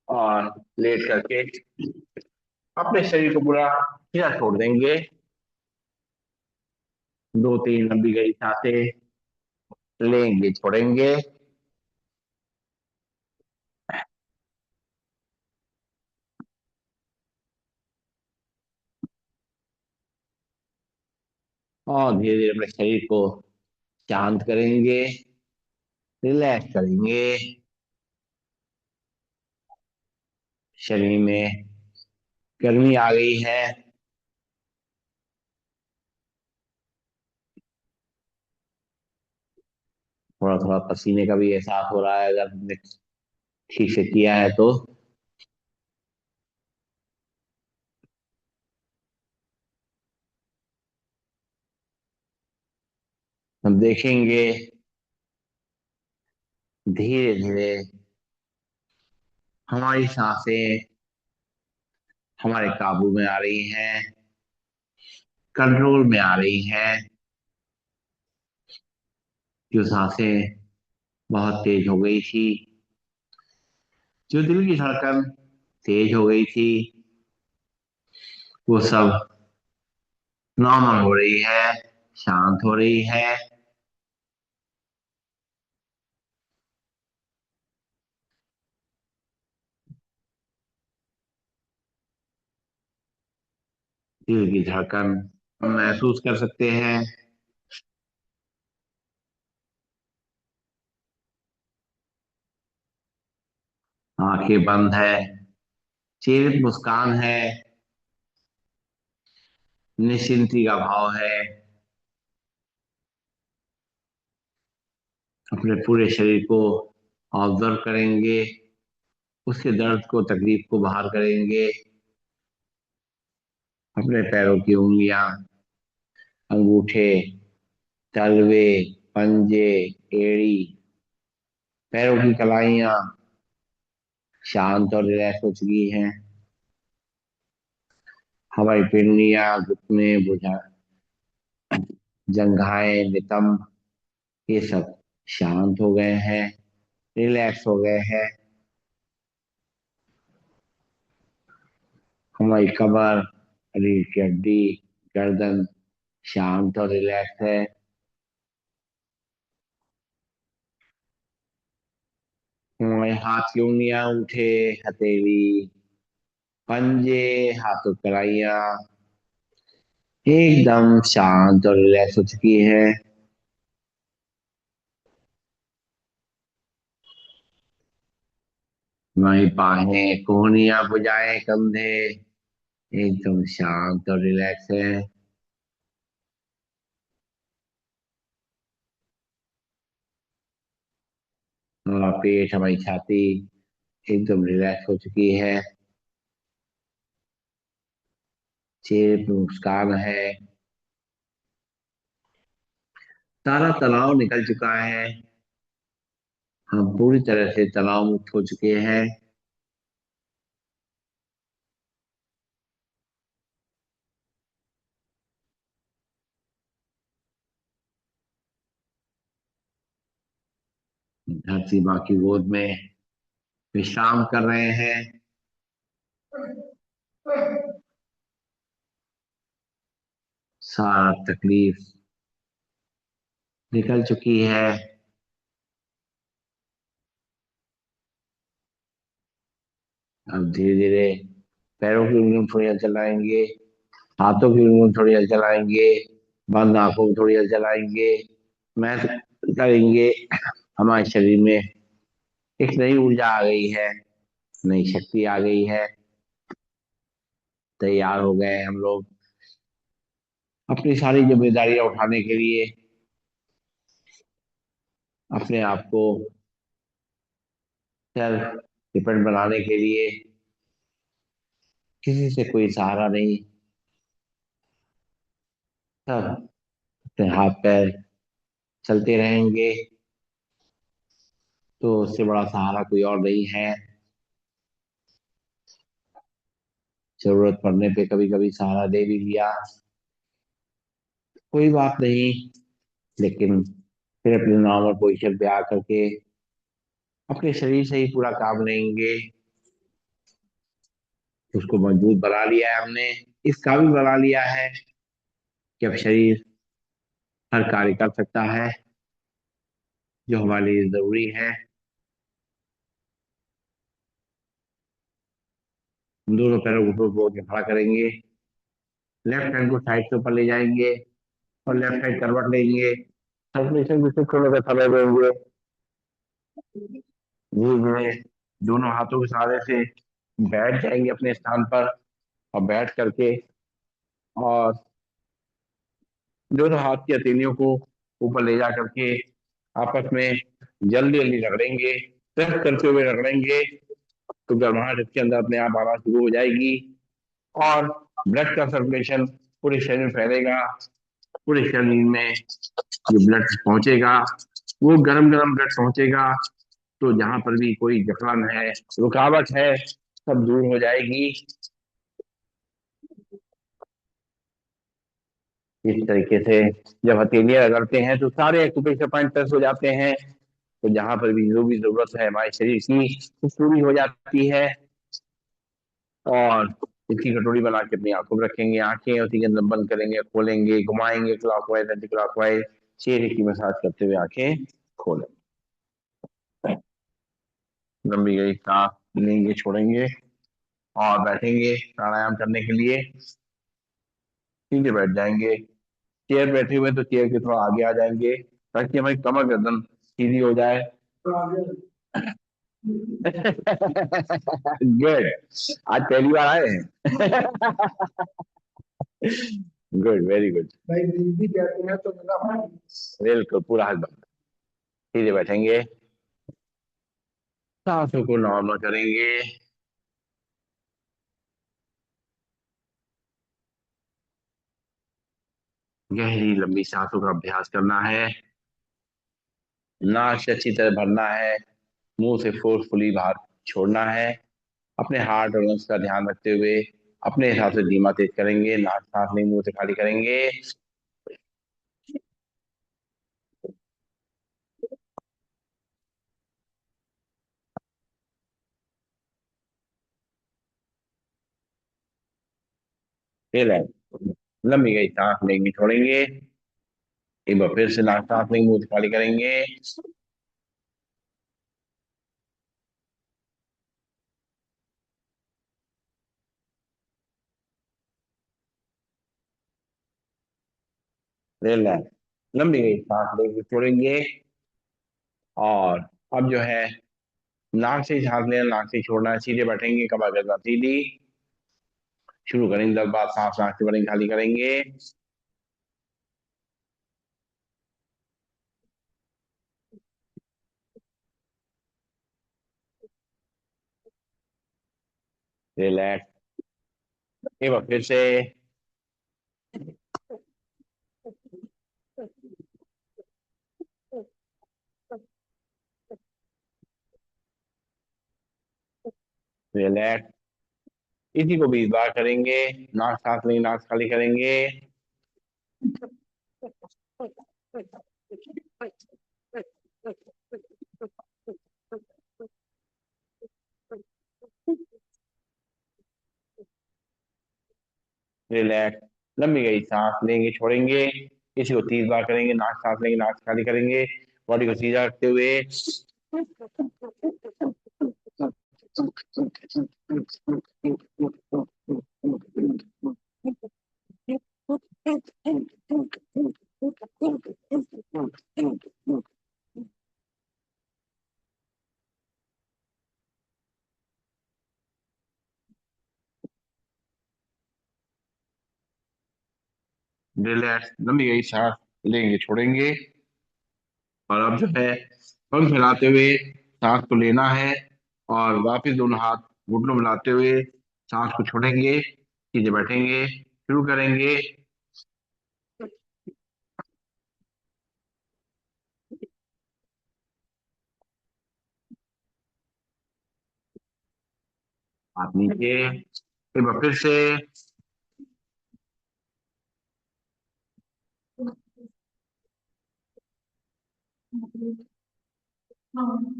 और लेट करके अपने शरीर को पूरा सीधा छोड़ देंगे। दो तीन लंबी गई सांसें लेंगे, छोड़ेंगे। और धीरे धीरे अपने शरीर को शांत करेंगे, रिलैक्स करेंगे। शरीर में गर्मी आ गई है। थोड़ा थोड़ा पसीने का भी एहसास हो रहा है, अगर हमने ठीक से किया है तो। हम देखेंगे धीरे धीरे हमारी सांसें हमारे काबू में आ रही हैं, कंट्रोल में आ रही हैं। जो सांसें बहुत तेज हो गई थी, जो दिल की धड़कन तेज हो गई थी, वो सब नॉर्मल हो रही है, शांत हो रही है। दिल की धड़कन हम महसूस कर सकते हैं। आंखें बंद है, चेहरे पे मुस्कान है, निश्चिंती का भाव है। अपने पूरे शरीर को ऑब्जर्व करेंगे, उसके दर्द को, तकलीफ को बाहर करेंगे। अपने पैरों की उंगलियां, अंगूठे, तलवे, पंजे, एड़ी, पैरों की कलाइयां शांत और रिलैक्स हो चुकी हैं। हवाई पिंडियां, घुटने, भुजा, जंघाएं, नितंब, ये सब शांत हो गए हैं, रिलैक्स हो गए हैं। हमारी कमर, रीढ़ की हड्डी, गर्दन शांत और रिलैक्स है। हमारे हाथ की उंगलियां, अंगूठे, हथेली, पंजे, हाथों की कलाइयां एकदम शांत और रिलैक्स हो चुकी है। हमारी बाहें, कोहनियां, भुजाएं, कंधे एकदम शांत और रिलैक्स है। हमारा पेट, हमारी छाती एकदम रिलैक्स हो चुकी है। चेहरे पे मुस्कान है। सारा तनाव निकल चुका है। हम पूरी तरह से तनाव मुक्त हो चुके हैं। धरती माँ की गोद में विश्राम कर रहे हैं। सारा तकलीफ निकल चुकी है। अब धीरे धीरे पैरों की उंगलियां थोड़ी हल चलाएंगे, हाथों की उंगलियां थोड़ी हल चलाएंगे, बंद आंखों को थोड़ी हल चलाएंगे, महसूस करेंगे हमारे शरीर में एक नई ऊर्जा आ गई है, नई शक्ति आ गई है। तैयार हो गए हैं हम लोग अपनी सारी जिम्मेदारियां उठाने के लिए, अपने आप को सेल्फ डिपेंड बनाने के लिए। किसी से कोई सहारा नहीं, सब अपने हाथ पैर चलते रहेंगे, तो उससे बड़ा सहारा कोई और नहीं है। जरूरत पड़ने पे कभी कभी सहारा दे भी लिया, कोई बात नहीं, लेकिन फिर अपने नॉर्मल पोजीशन पे आकर के अपने शरीर से ही पूरा काम लेंगे। उसको मजबूत बना लिया है हमने, इस काबिल बना लिया है कि अब शरीर हर कार्य कर सकता है जो हमारे लिए जरूरी है। हम दोनों पैरों को ऊपर बोल के खड़ा करेंगे, लेफ्ट हैंड को साइड से ऊपर ले जाएंगे और लेफ्ट हैंड करवट लेंगे। सर्कुलेशन को शिफ्ट होने का समय देंगे। धीरे धीरे दोनों हाथों के सहारे से बैठ जाएंगे अपने स्थान पर, और बैठ करके और दोनों हाथ की हथेलियों को ऊपर ले जा करके आपस में जल्दी जल्दी रगड़ेंगे, प्रेस करते हुए रगड़ेंगे, तो गर्माहट इसके अंदर अपने आप आना शुरू हो जाएगी और ब्लड का सर्कुलेशन पूरे शरीर में फैलेगा। पूरे शरीर में जो ब्लड पहुंचेगा वो गरम गरम ब्लड पहुंचेगा, तो जहां पर भी कोई जलन है, रुकावट है, सब दूर हो जाएगी। इस तरीके से जब हथेलियां रगड़ते हैं तो सारे एक्यूप्रेशर पॉइंट टच हो जाते हैं, तो जहां पर भी जो भी जरूरत है हमारे शरीर की वो पूरी हो जाती है। और इसकी कटोरी बना के अपनी आंखों में रखेंगे, आंखें उसी के अंदर बंद करेंगे, खोलेंगे, घुमाएंगे क्लॉकवाइज एंटी क्लॉकवाइज, चेहरे की मसाज करते हुए आंखें खोलें। लंबी गई सांस लेंगे, छोड़ेंगे और बैठेंगे प्राणायाम करने के लिए। सीधे बैठ जाएंगे। चेयर बैठे हुए तो चेयर के थोड़ा आगे आ जाएंगे ताकि हमारी कमर गर्दन सीधी हो जाए। गुड, आज पहली बार आए हैं। गुड, वेरी गुड भाई, हिंदी कहते हैं तो मेरा बिल्कुल पूरा हाथ बंद, सीधे बैठेंगे, सांसों को नॉर्मल करेंगे। गहरी लंबी सांसों का अभ्यास करना है। नाक से अच्छी तरह भरना है, मुंह से फोर्सफुली बाहर छोड़ना है। अपने हार्ट और लंग्स का ध्यान रखते हुए अपने हिसाब से धीमा तेज करेंगे, नाक सांस नहीं मुंह से खाली करेंगे। रिलैक्स। लंबी गई सांस लेंगे, छोड़ेंगे। एक बार फिर से नाक सांस लेंगे, मुंह से खाली करेंगे। रिलैक्स। लंबी गई सांस लेंगे, छोड़ेंगे। और अब जो है, नाक से ही सांस लेना, नाक से ही छोड़ना है। सीधे बैठेंगे, कमर गर्दन सीधी। शुरू करेंगे, 10 बार सांस नाक से भरेंगे, खाली करेंगे। रिलैक्स। एक बार फिर से। रिलैक्स। इसी को 20 बार करेंगे। नाक सांस लेंगे, नाक से खाली करेंगे। रिलैक्स। लंबी गई सांस लेंगे, छोड़ेंगे। इसी को 30 बार करेंगे। नाक सांस लेंगे, नाक से खाली करेंगे। बॉडी को सीधा रखते हुए। रिलैक्स। लंबी गई सांस लेंगे, छोड़ेंगे। और अब जो है, पंख फैलाते हुए सांस को लेना है। और वापस दोनों हाथ घुटनों में लाते हुए सांस को छोड़ेंगे। सीधे बैठेंगे, शुरू करेंगे। हाथ नीचे। एक बार फिर से।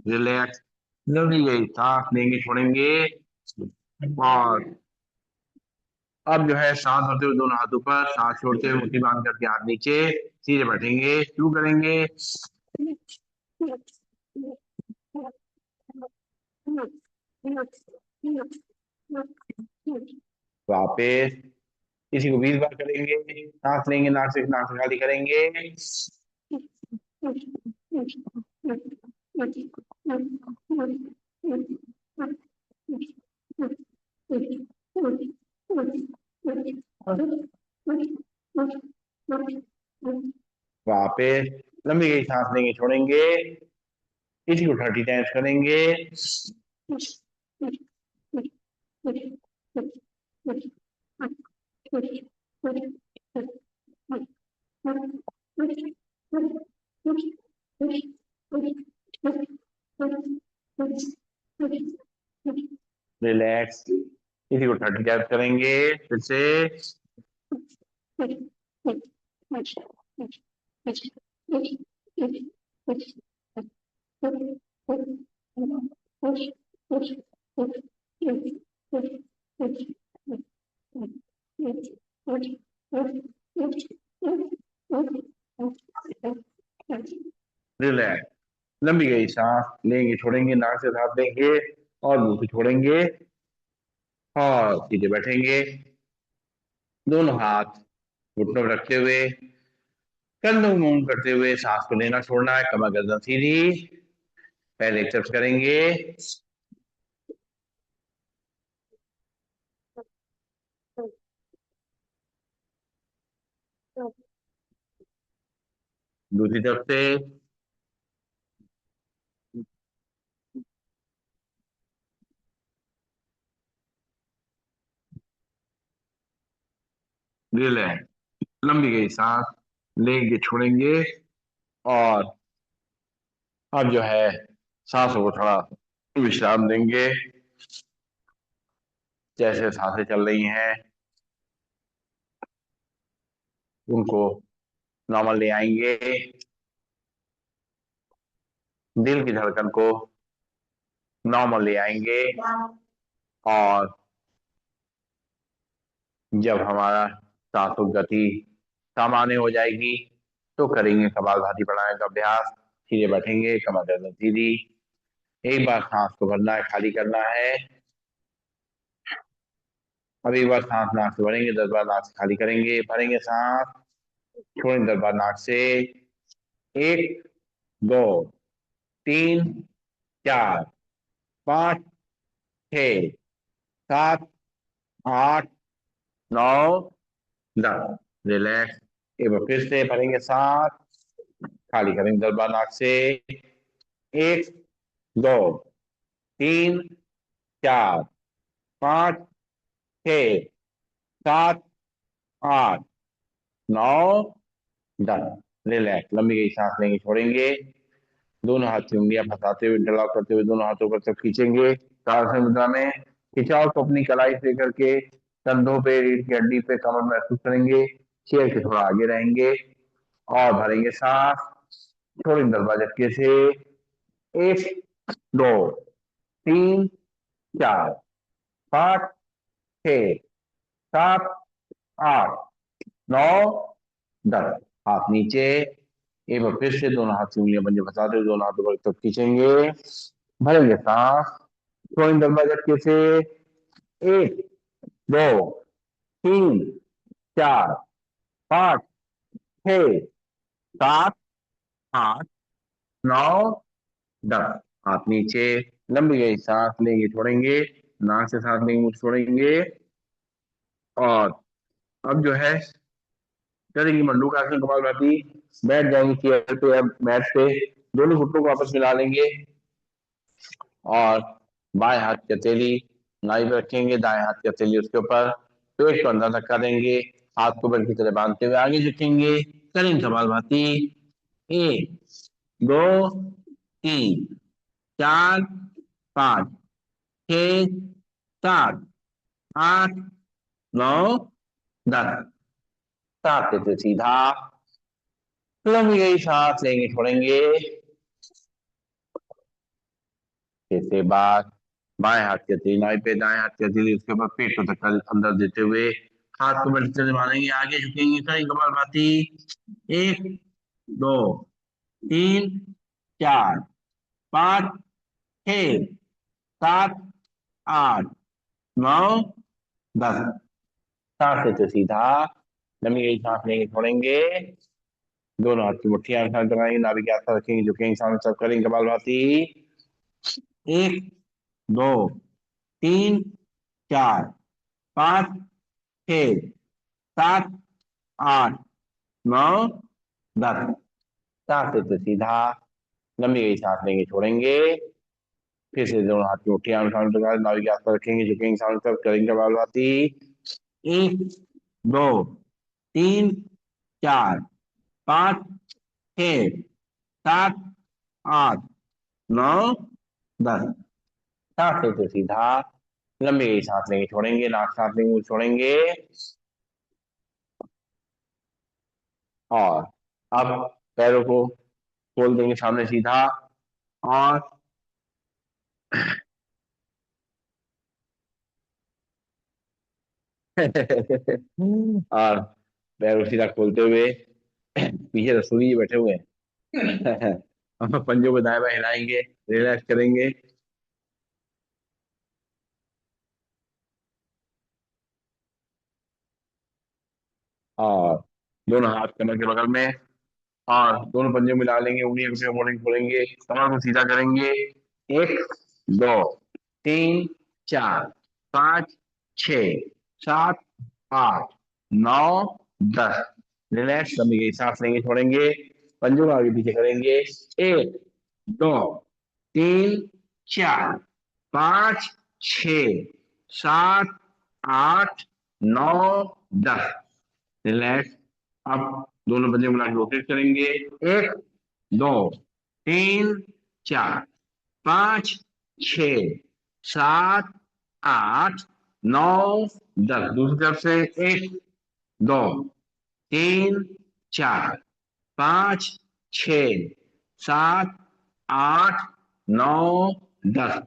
रिलैक्स। लंबी गई सांस लेंगे, छोड़ेंगे। और अब जो है, सांस भरते हुए दोनों हाथ ऊपर, सांस छोड़ते हुए मुट्ठी बांध करके हाथ नीचे। सीधे बैठेंगे, शुरू करेंगे। वापस इसी को 20 बार करेंगे। सांस लेंगे, नाक से खाली करेंगे। वापस लंबी गई सांस लेंगे, छोड़ेंगे। इसी को 30 टाइम्स करेंगे। रिलैक्स। इसी को 30 टाइम्स करेंगे फिर से। रिलैक्स। लंबी गई सांस लेंगे, छोड़ेंगे, नाक से सांस लेंगे और मुंह से छोड़ेंगे। और सीधे बैठेंगे, दोनों हाथ घुटनों में रखते हुए, कंधों को मूव करते हुए सांस को लेना छोड़ना है। कमर गर्दन सीधी। पहले एक्सेप्ट करेंगे। दूसरी तरफ से। रिलैक्स। लंबी गई सांस लेंगे, छोड़ेंगे। और अब जो है सांसों को थोड़ा विश्राम देंगे। जैसे सांसें चल रही हैं उनको नॉर्मल ले आएंगे। दिल की धड़कन को नॉर्मल ले आएंगे। और जब हमारा सांसों की गति सामान्य हो जाएगी तो करेंगे कपालभाति प्राणायाम का अभ्यास। सीधे बैठेंगे, कमर गर्दन सीधी। एक बार सांस को भरना है, खाली करना है। अब एक बार सांस नाक से भरेंगे, 10 बार नाक से खाली करेंगे। भरेंगे सांस, छोड़ेंगे 10 बार नाक से। 1, 2, 3, 4, 5, 6, 7, 8, 9, 10। रिलैक्स। एक बार फिर से भरेंगे सांस, खाली करेंगे 10 बार नाक से। 1, 2, 3, 4, 5, 6, 7, 8, 9, 10। रिलैक्स। लंबी गई सांस लेंगे, छोड़ेंगे। दोनों हाथ की उंगलियां फंसाते हुए, इंटरलॉक करते हुए दोनों हाथों पर सब खींचेंगे ताड़ासन मुद्रा में। खिंचाव को अपनी कलाई से लेकर के कंधों पे, रीढ़ की हड्डी पे, कमर महसूस करेंगे। चेयर के थोड़ा आगे रहेंगे और भरेंगे सांस। छोड़ेंगे 10 बार झटके से। 1, 2, 3, 4, 5, 6, 7, 8, 9, 10। हाथ नीचे। एक बार फिर से दोनों हाथ की उंगलियां पंजे फंसाते हुए दोनों हाथों पर तक खींचेंगे। भरेंगे सांस। छोड़ेंगे 10 बार झटके से। 1, 2, 3, 4, 5, 6, 7, 8, 9, 10। हाथ नीचे। लंबी गई सांस लेंगे, छोड़ेंगे। नाक से सांस लेंगे, छोड़ेंगे। और अब जो है करेंगे मंडूकासन कपालभाति। बैठ जाएंगे चेयर पे या मैट पे। दोनों घुटनों को आपस में मिला लेंगे और बाएं हाथ की हथेली नाभि पे रखेंगे, दाएं हाथ की हथेली उसके ऊपर। पेट को अंदर धक्का देंगे। हाथ को बेल्ट की तरह बांधते हुए आगे झुकेंगे। करेंगे कपालभाति। 1, 2, 3, 4, 5, 6, 7, 8, 9, 10। सांस लेते सीधा। लंबी गई सांस लेंगे, छोड़ेंगे। फिर से बात। बाएं हाथ की हथेली नाभि पे, दाएं हाथ की हथेली उसके ऊपर। पेट को धक्का अंदर देते हुए हाथ को बेल्ट से मारेंगे, आगे झुकेंगे। करेंगे कपालभाति। 1, 2, 3, 4, 5, 6, 7, 8, 9, 10। सांस लेते सीधा। लंबी गई सांस लेंगे, छोड़ेंगे। दोनों हाथ की मुट्ठियां साथ लगाएंगे, नाभि के आसपास रखेंगे, झुकेंगे, सामने सब करेंगे कपालभाति। 1, 2, 3, 4, 5, 6, 7, 8, 9, 10। सांस लेते सीधा। लंबी गई सांस लेंगे, छोड़ेंगे। फिर से दोनों हाथ की मुट्ठियां सामने लगा नाभि के आसपास रखेंगे, झुकेंगे, सामने सब करेंगे कपालभाति। 1, 2, 3, 4, 5, 6, 7, 8, 9, 10। सांस लेते सीधा। लंबी गई सांस लेंगे, छोड़ेंगे। नाक सांस लेंगे, छोड़ेंगे। और अब पैरों को खोल देंगे सामने सीधा। और और पैरों सीधा खोलते हुए पीछे रसूली जी बैठे हुए हैं। हम पंजों को दाएं बाएं हिलाएंगे, रिलैक्स करेंगे। और दोनों हाथ कमर के बगल में और दोनों पंजे मिला लेंगे, उंगलियों को मोड़ेंगे, खोलेंगे, कमर को सीधा करेंगे। 1, 2, 3, 4, 5, 6, 7, 8, 9, 10। रिलैक्स। लंबी गई सांस लेंगे, छोड़ेंगे। पंजों को आगे पीछे करेंगे। 1, 2, 3, 4, 5, 6, 7, 8, 9, 10। रिलैक्स। अब दोनों बजे मिला के रोटेट करेंगे। एक, दो, तीन, चार, पाँच, छ, सात, आठ, नौ, दस। दूसरी तरफ से एक, दो, तीन, चार, पाँच, छ, सात, आठ, नौ, दस।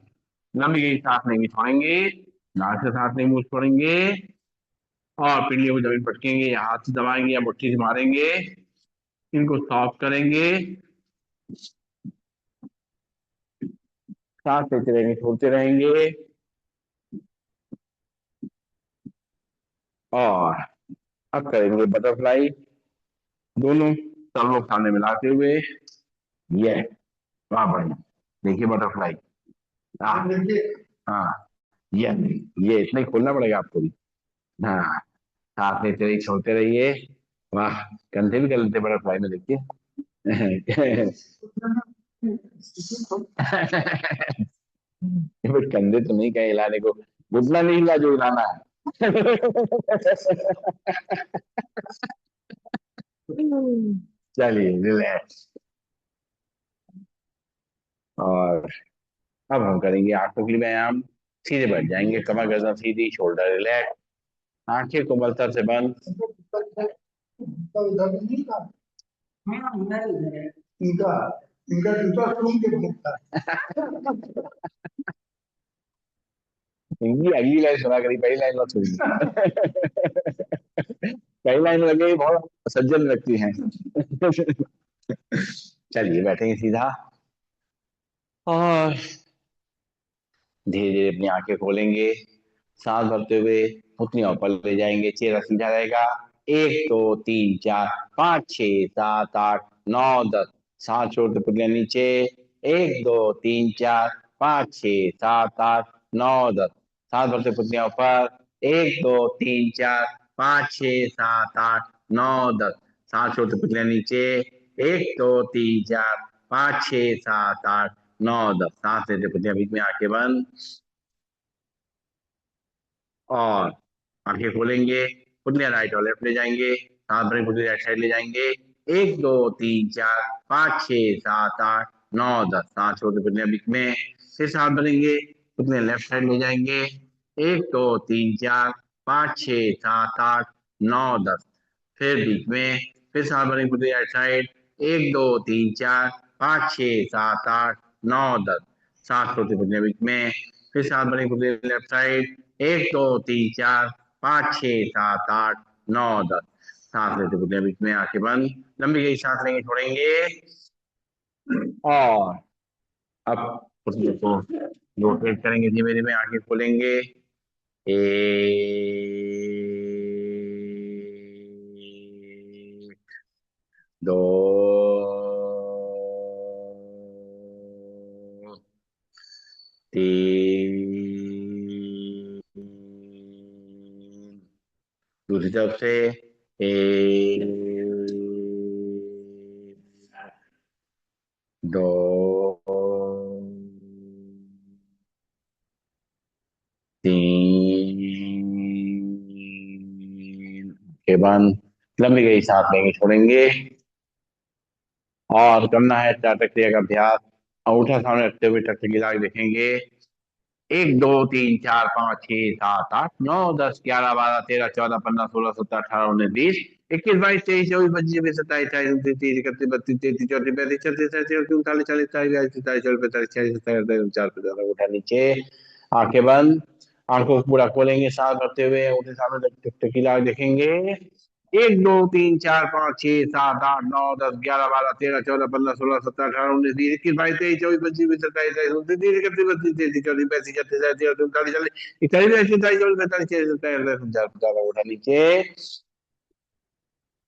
लंबी गई सांस लेंगे, छोड़ेंगे, नाक से सांस लेंगे, छोड़ेंगे, और पिंडलियों को जमीन पटकेंगे या हाथ से दबाएंगे या मुट्ठी से मारेंगे। इनको सॉफ्ट करेंगे, सांस लेते रहेंगे, छोड़ते रहेंगे, और अब करेंगे बटरफ्लाई। दोनों सर लोग सामने मिलाते हुए, ये, वहां बढ़िया, देखिए बटरफ्लाई। हाँ, हाँ, ये इतना ही खोलना पड़ेगा आपको भी। हाँ, सांस लेते रहिए, छोड़ते रहिए। वाह, कंधे भी कर लेते बटरफ्लाई में, देखिए। फिर कंधे तो नहीं कहे हिलाने को, घुटना नहीं हिला जो हिलाना है। चलिए रिलैक्स। और अब हम करेंगे आंखों के लिए व्यायाम। सीधे बैठ जाएंगे, कमर गर्दन सीधी, शोल्डर रिलैक्स, आंखें कोमल से बंद। इनका इनका जूता सुन के घूमता है। इनकी अगली लाइन सुना करी, पहली लाइन मत सुनी। पहली लाइन में लगे बहुत सज्जन व्यक्ति हैं। चलिए बैठेंगे सीधा, और धीरे धीरे अपनी आंखें खोलेंगे। सांस भरते हुए पुतलियां ऊपर ले जाएंगे, चेहरा सीधा रहेगा। एक, दो, तीन, चार, पाँच, छः, सात, आठ, नौ, दस। सांस छोड़ते पुतलियां नीचे। एक, दो, तीन, चार, पाँच, छः, सात, आठ, नौ, दस। सांस भरते पुतलियां ऊपर। एक, दो, तीन, चार, पाँच, छः, सात, आठ, नौ, दस। सांस छोड़ते पुतलियां नीचे। एक, दो, तीन, चार, पाँच, छः, सात, आठ, नौ, दस। सांस लेते पुतलियां बीच में, आंखें बंद, और आंखें खोलेंगे। पुतलियां राइट और लेफ्ट ले जाएंगे, सांस भरेंगे, पुतली राइट साइड ले जाएंगे। एक, दो, तीन, चार, पाँच, छः, सात, आठ, नौ, दस। सांस छोड़ते पुतलियां बीच में, फिर सांस भरेंगे, पुतलियां लेफ्ट साइड ले जाएंगे। एक, दो, तीन, चार, पाँच, छः, सात, आठ, नौ, दस। फिर बीच में, फिर सांस भरेंगे, पुतली राइट साइड। एक, दो, तीन, चार, पाँच, छः, सात, आठ, नौ, दस। सांस छोड़ते पुतलियां बीच में, फिर सांस भरेंगे, पुतली लेफ्ट साइड। एक, दो, तीन, चार, पाँच, छः, सात, आठ, नौ, दस। सांस लेते पुतलियां बीच में, आंखें बंद, लंबी गई सांस लेंगे, छोड़ेंगे, और अब पुतलियों को रोटेट करेंगे, धीमे धीमे आंखें खोलेंगे। एक, दो, तीन। दूसरी तरफ से, एक, दो, तीन। के बाद लंबी गई सांस लेंगे, छोड़ेंगे, और करना है टाटक क्रिया का अभ्यास। अंगूठा सामने रखते हुए टक गिरा के देखेंगे। एक, दो, तीन, चार, पाँच, छः, सात, आठ, नौ, दस, 11, 12, 13, 14, 15, 16, 17, 18, 19, 20, 21, 22, 23, 24, 25, 26, 27, 28, 29, 30, 31, 32, 33, 34, 35, 36, 37, 38, 39, 40, 41, 42, 43, 44, 45, 46, 47, 48, 49, 50, उठा नीचे, आंखें बंद, आंखों को पूरा खोलेंगे, सांस भरते हुए उठे सामने टकीला देखेंगे। एक, दो, तीन, चार, पाँच, छः, सात, आठ, नौ, दस, 11, 12, 13, 14, 15, 16, 17, 18, 19, 20, 21, 22, 23, 24, 25, 26, 27, 28, 29, 30, 31, 32, 33, 34, 35, 36, 37, 38, 39, 40, 41, 42, 43, 44, 45, 46, 47, उठा नीचे,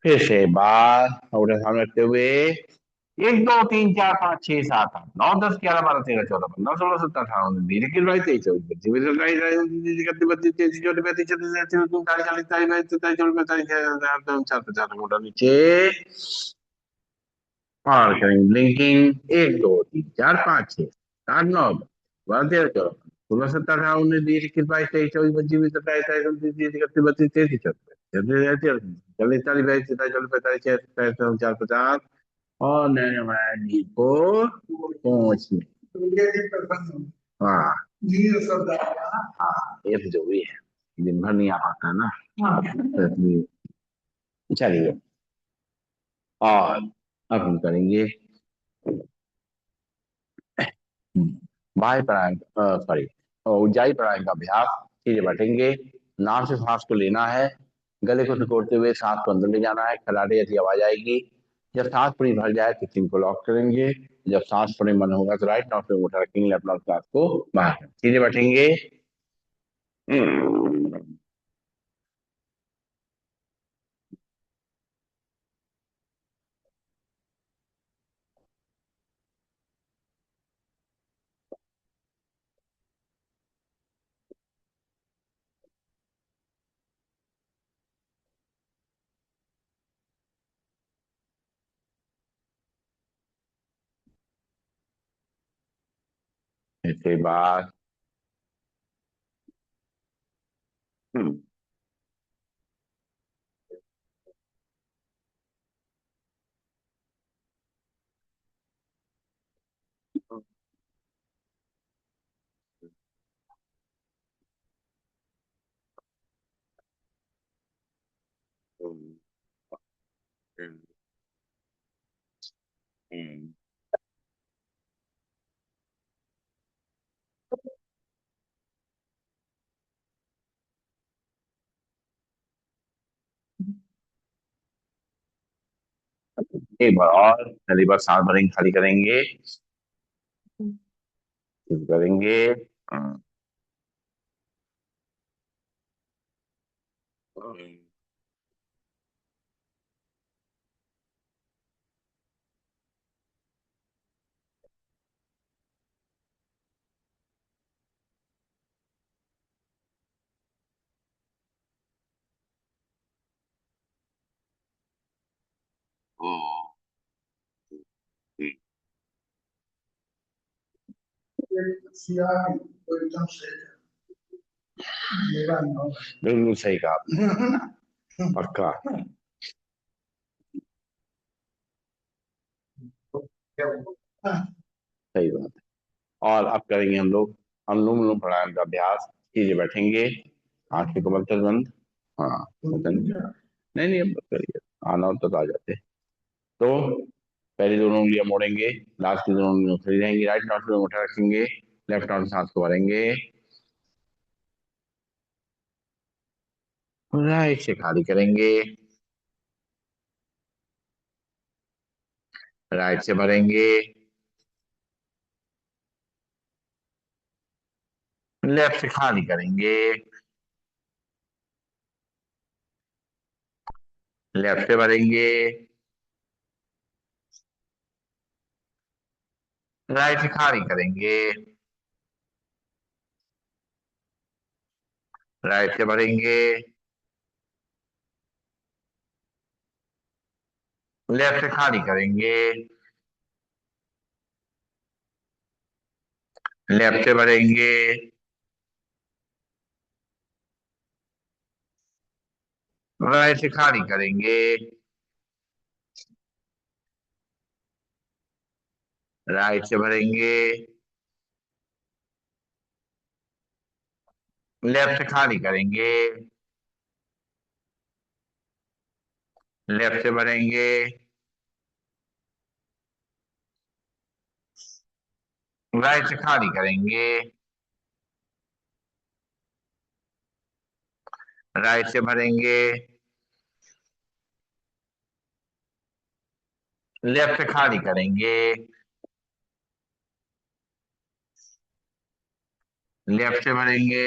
फिर से बार उठे सामने रखते हुए। एक, दो, तीन, चार, पाँच, छः, सात, आठ, नौ, दस, 11, 12, 13, 14, 15, 16, 17, 18, 19, 20, 21, 22, 23, 24, 25, 26, 27, 28, 29, 30, 31, 32, 33, 34, 35, 36, 37, 38, 39, 40, 41, 42, 43, 44, 45, मोटा नीचे, और करेंगे ब्लिंकिंग। एक, दो, तीन, चार, पाँच, छः, सात, नौ, 12, 13, 14, 16, 17, 18, 19, 20, 21, 22, 23, 24, 25, 27, 28, 29, 30, 31, 32, 33, 34। जल्दी रहती है, जल्दी 40 42 43 44 45 46 47 4 50 और नैनो मैन को पहुंच में। हाँ हाँ, ये तो जो भी है, दिन भर नहीं आ पाता ना। तो इसलिए चलिए, और अब हम करेंगे बाह्य प्राणायाम, सॉरी, ऊंचाई प्राणायाम का अभ्यास। सीधे बैठेंगे, नाक से सांस को लेना है, गले को सिकोड़ते हुए सांस को अंदर ले जाना है, खराटे जैसी आवाज आएगी। जब सांस पूरी भर जाए तो सिंह को लॉक करेंगे। जब सांस पूरी मन होगा तो राइट नॉट पे उठा रखेंगे, लेफ्ट नॉट सांस को बाहर। सीधे बैठेंगे। इसके बाद एक बार और पहली बार सांस भरेंगे, खाली करेंगे, करेंगे। बिल्कुल सही कहा आपने, पक्का। सही बात है। और अब करेंगे हम लोग अनुलोम विलोम प्राणायाम का अभ्यास। सीधे बैठेंगे, आंखें को मलकर बंद। हाँ, नहीं नहीं, अब मत करिए, आना होता तो आ जाते। तो पहली दोनों उंगलियां मोड़ेंगे, लास्ट की दोनों उंगलियां खड़ी रहेंगी, राइट नॉट में उठा रखेंगे, लेफ्ट नॉट सांस को भरेंगे, राइट से खाली करेंगे, राइट से भरेंगे, लेफ्ट से खाली करेंगे, लेफ्ट से भरेंगे, राइट से खाली करेंगे, राइट से भरेंगे, लेफ्ट से खाली करेंगे, लेफ्ट से भरेंगे, राइट से खाली करेंगे, राइट से भरेंगे, लेफ्ट से खाली करेंगे, लेफ्ट से भरेंगे, राइट से खाली करेंगे, राइट से भरेंगे, लेफ्ट से खाली करेंगे, लेफ्ट से भरेंगे,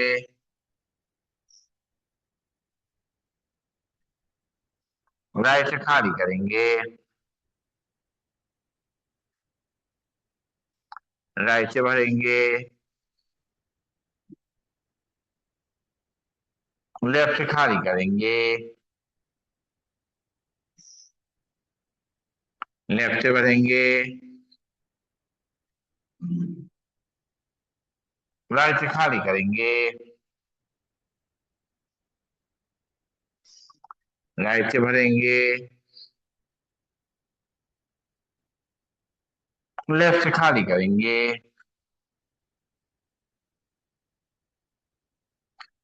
राइट से खाली करेंगे, राइट से भरेंगे, लेफ्ट से खाली करेंगे, लेफ्ट से भरेंगे, राइट से खाली करेंगे, राइट से भरेंगे, लेफ्ट से खाली करेंगे,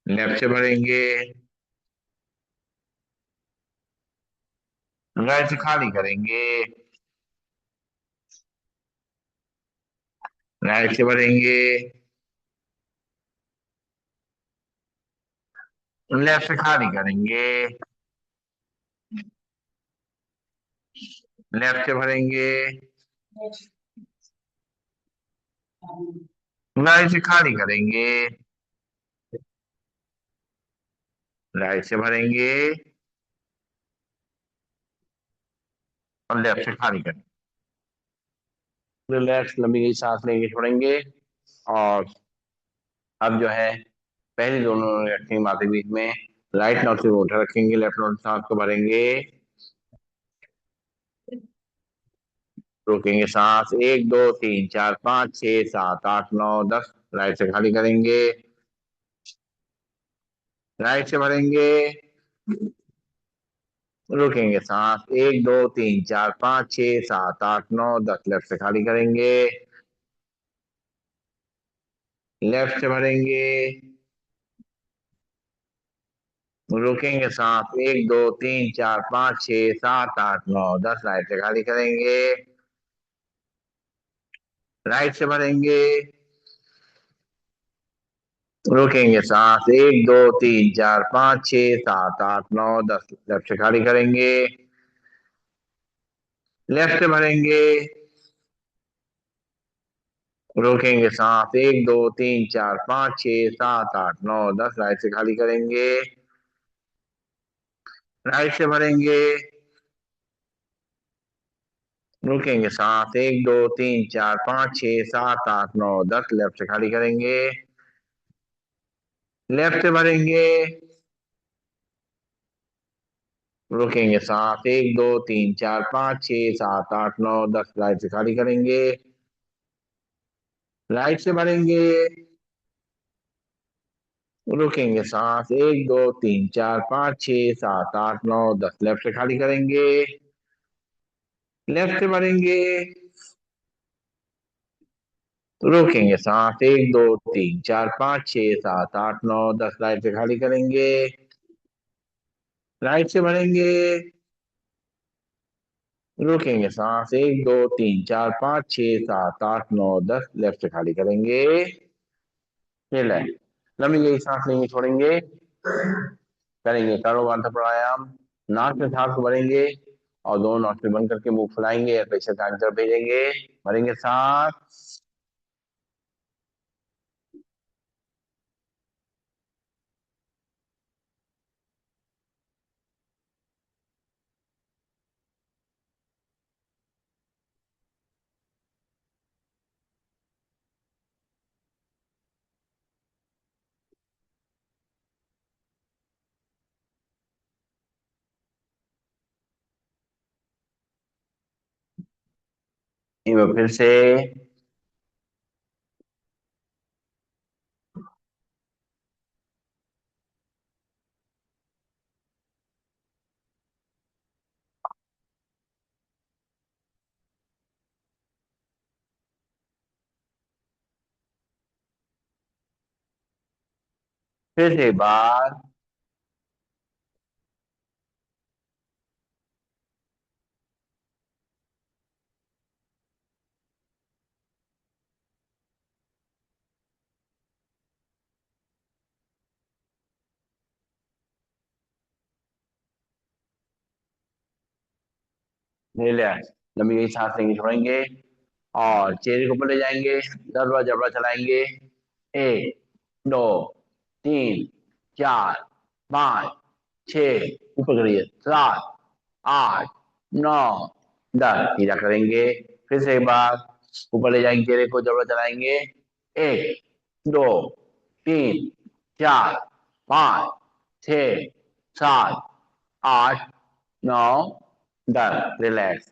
लेफ्ट से भरेंगे, राइट से खाली करेंगे, राइट से भरेंगे, लेफ्ट से खाली करेंगे, लेफ्ट से भरेंगे, राइट से खाली करेंगे, राइट से भरेंगे और लेफ्ट से खाली करेंगे। रिलैक्स, लंबी गई सांस लेंगे, छोड़ेंगे। और अब जो है पहले दोनों रखेंगे माथे के बीच में, राइट नोट से उठा रखेंगे, लेफ्ट नोट सांस को भरेंगे, रोकेंगे सांस, 1 2 3 4 5 6 7 8 9 10, राइट से खाली करेंगे, राइट से भरेंगे, रोकेंगे सांस, 1 2 3 4 5 6 7 8 9 10, लेफ्ट से खाली करेंगे, लेफ्ट से भरेंगे, रोकेंगे सांस, 1 2 3 4 5 6 7 8 9 10, राइट से खाली करेंगे, राइट से भरेंगे, रोकेंगे सांस, 1 2 3 4 5 6 7 8 9 10, लेफ्ट से खाली करेंगे, लेफ्ट से भरेंगे, रोकेंगे सांस, 1 2 3 4 5 6 7 8 9 10, राइट से खाली करेंगे, राइट से भरेंगे, रुकेंगे सांस, 1 2 3 4 5 6 7 8 9 10, लेफ्ट से खाली करेंगे, लेफ्ट से भरेंगे, रुकेंगे सांस, 1 2 3 4 5 6 7 8 9 10, राइट से खाली करेंगे, राइट से भरेंगे, रुकेंगे सांस, 1 2 3 4 5 6 7 8 9 10, लेफ्ट से खाली करेंगे, लेफ्ट से भरेंगे, रोकेंगे सांस, 1 2 3 4 5 6 7 8 9 10, राइट से खाली करेंगे, राइट से भरेंगे, रोकेंगे सांस, 1 2 3 4 5 6 7 8 9 10, लेफ्ट से खाली करेंगे, रिलैक्स, लंबी गई सांस लेंगे, छोड़ेंगे, करेंगे कपालभाति प्राणायाम, नाक से सांस को भरेंगे और दोनों नौकरी बंद करके मुंह फुलाएंगे, एयर प्रेशर का अंतर भेजेंगे, भरेंगे सांस, एक बार फिर से, फिर से एक बार, रिलैक्स, लंबी गई सांस लेंगे, छोड़ेंगे और चेहरे को ऊपर ले जाएंगे, 10 बार जबड़ा चलाएंगे, 1 2 3 4 5 6, ऊपर करिए, 7 8 9 10, सीधा करेंगे, फिर से एक बार, ऊपर ले जाएंगे, चेहरे को जबड़ा चलाएंगे, 1 2 3 4 5 6 7 8 9 10, रिलैक्स।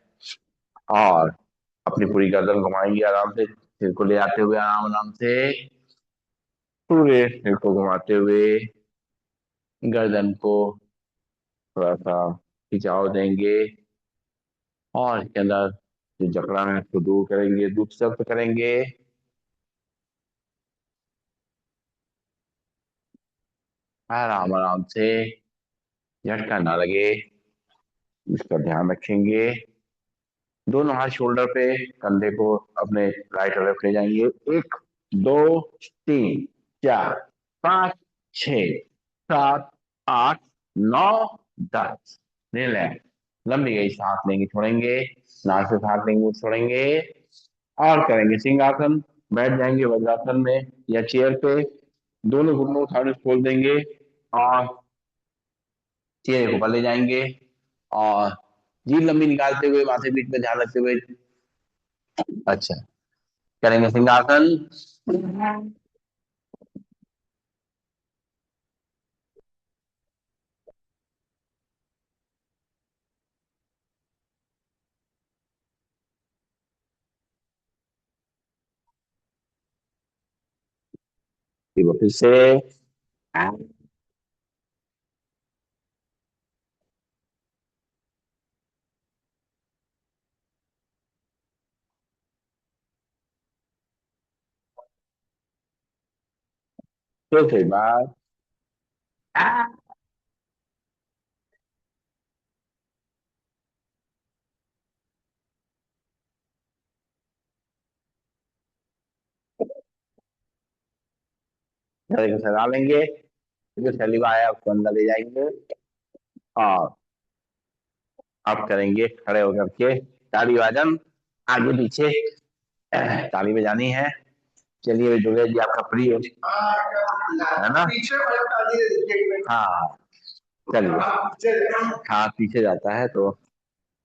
और अपनी पूरी गर्दन घुमाएंगे आराम से, सिर को ले आते हुए आराम आराम से, पूरे सिर को घुमाते हुए गर्दन को थोड़ा सा खिंचाव देंगे और इसके अंदर जो जकड़न है उसको दूर करेंगे, दूर से करेंगे। आराम आराम से, झटका ना लगे, इसका ध्यान रखेंगे। दोनों हाथ शोल्डर पे, कंधे को अपने राइट और लेफ्ट ले जाएंगे। एक, दो, तीन, चार, पाँच, छ, सात, आठ, नौ, 10। रिलैक्स। लंबी गई सांस लेंगे, छोड़ेंगे, नाक से सांस लेंगे, छोड़ेंगे। और करेंगे सिंहासन। बैठ जाएंगे वज्रासन में या चेयर पे, दोनों घुटनों को सामने खोल देंगे और चेहरे को ऊपर ले जाएंगे और जीभ लंबी निकालते हुए माथे पीठ पे ध्यान रखते हुए, अच्छा, करेंगे सिंहासन। फिर से, चौथी बार, गले को सजा लेंगे, जो सलीवा आया उसको अंदर ले जाएंगे और अब करेंगे खड़े होकर के ताली वादन, आगे पीछे ताली बजानी है। चलिए दुर्गा जी आपका प्रिय है ना। हाँ, चलिए, हाथ पीछे जाता है तो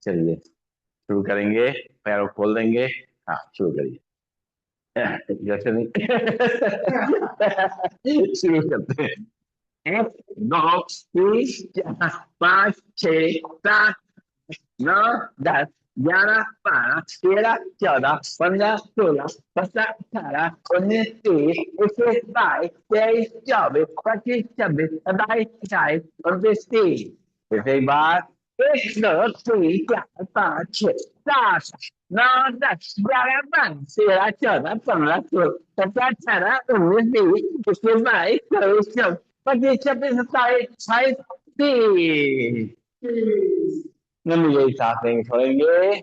चलिए शुरू करेंगे। पैरों को खोल देंगे। हाँ, शुरू करिए। जैसे नहीं। शुरू करते हैं। एक, दो, तीन, चार, पाँच, छः, सात, 9, 10, 11, 12, 13, 14, 15, 16, 17, 18, 19, 20, 21, 22, 23, 24, 25, 26, 27, 28, 29, 30। फिर से एक बार। एक, दो, तीन, चार, पाँच, छः, सात, 9, 10, 11, 12, 13, 14, 15, 16, 17, 18, 19, 20, 21, 22, 23, 24, 25, 26, 27, 28, 30। लंबी गई सांस लेंगे, छोड़ेंगे।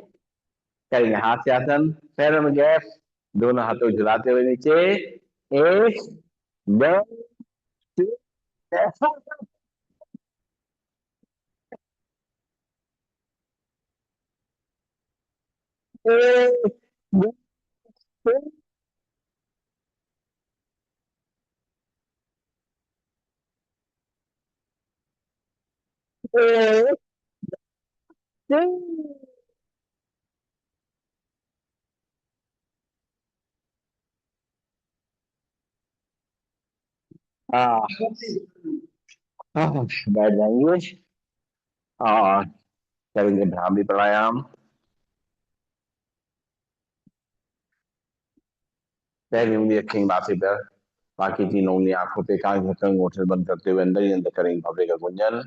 करेंगे हाथ से आसन, पैरों में गैप, दोनों हाथों को झुलाते हुए नीचे। एक, दो, तीन, चार, एक, दो, तीन, एक, तीन, हाँ, हाँ, बैठ जाएंगे और करेंगे भ्रामरी प्राणायाम। पहली उंगली रखेंगे माथे पर, बाकी तीन उंगली आंखों पे, कान ढक्कन ओठे बंद करते हुए अंदर ही अंदर करेंगे भव्य का गुंजन।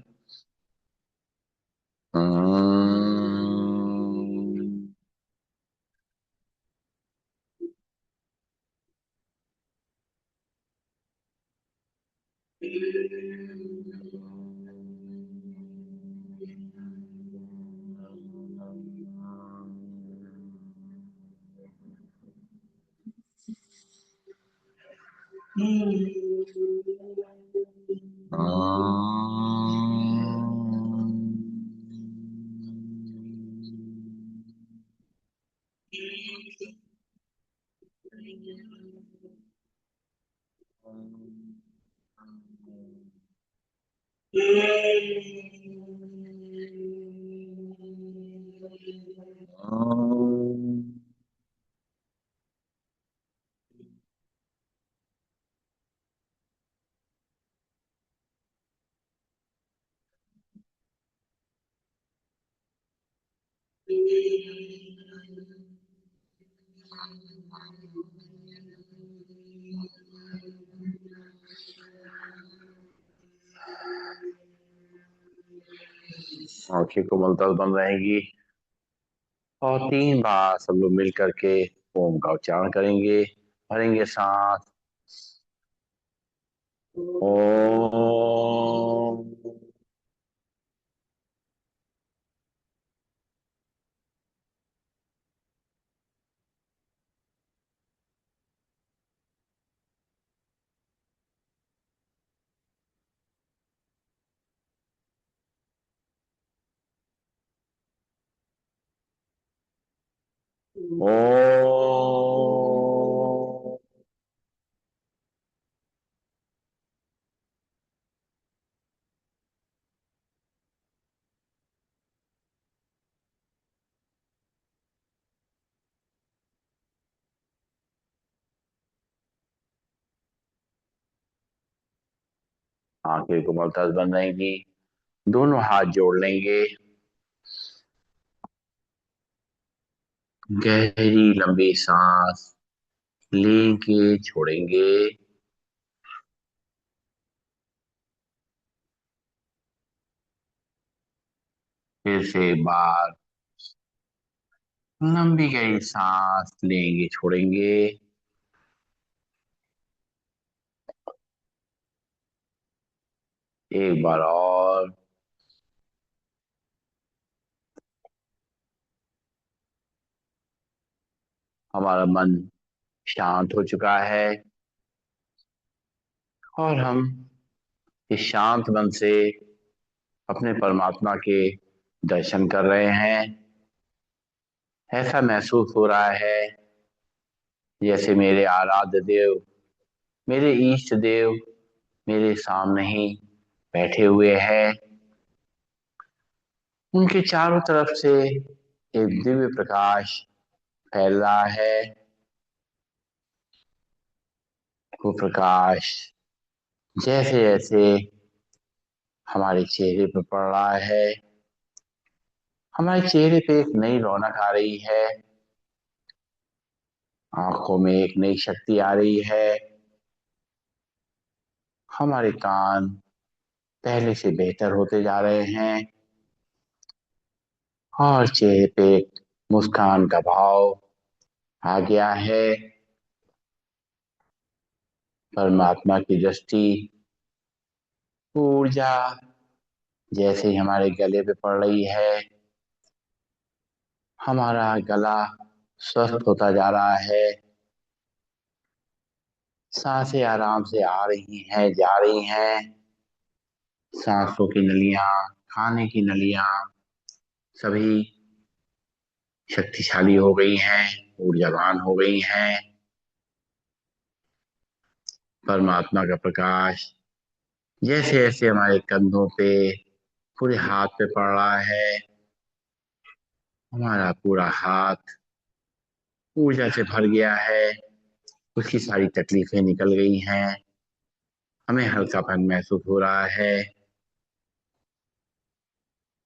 आंखें को मुलतव बंद रहेगी और 3 बार सब लोग मिल करके ओम का उच्चारण करेंगे। भरेंगे सांस। ओम। ओम। आंखें को मुलतव बंद रहेंगी। दोनों हाथ जोड़ लेंगे। गहरी लंबी सांस लेंगे, छोड़ेंगे। फिर से एक बार लंबी गहरी सांस लेंगे, छोड़ेंगे। एक बार और। हमारा मन शांत हो चुका है और हम इस शांत मन से अपने परमात्मा के दर्शन कर रहे हैं। ऐसा महसूस हो रहा है जैसे मेरे आराध्य देव, मेरे इष्ट देव मेरे सामने ही बैठे हुए हैं। उनके चारों तरफ से एक दिव्य प्रकाश फैल रहा है। वो प्रकाश जैसे जैसे हमारे चेहरे पर पड़ रहा है, हमारे चेहरे पे एक नई रौनक आ रही है। आंखों में एक नई शक्ति आ रही है। हमारे कान पहले से बेहतर होते जा रहे हैं और चेहरे पे एक मुस्कान का भाव आ गया है। परमात्मा की दृष्टि, ऊर्जा जैसे ही हमारे गले पे पड़ रही है, हमारा गला स्वस्थ होता जा रहा है। सांसें आराम से आ रही हैं, जा रही हैं। सांसों की नलियां, खाने की नलियां सभी शक्तिशाली हो गई हैं, ऊर्जावान हो गई हैं। परमात्मा का प्रकाश जैसे जैसे हमारे कंधों पे, पूरे हाथ पे पड़ रहा है, हमारा पूरा हाथ ऊर्जा से भर गया है। उसकी सारी तकलीफें निकल गई हैं। हमें हल्कापन महसूस हो रहा है।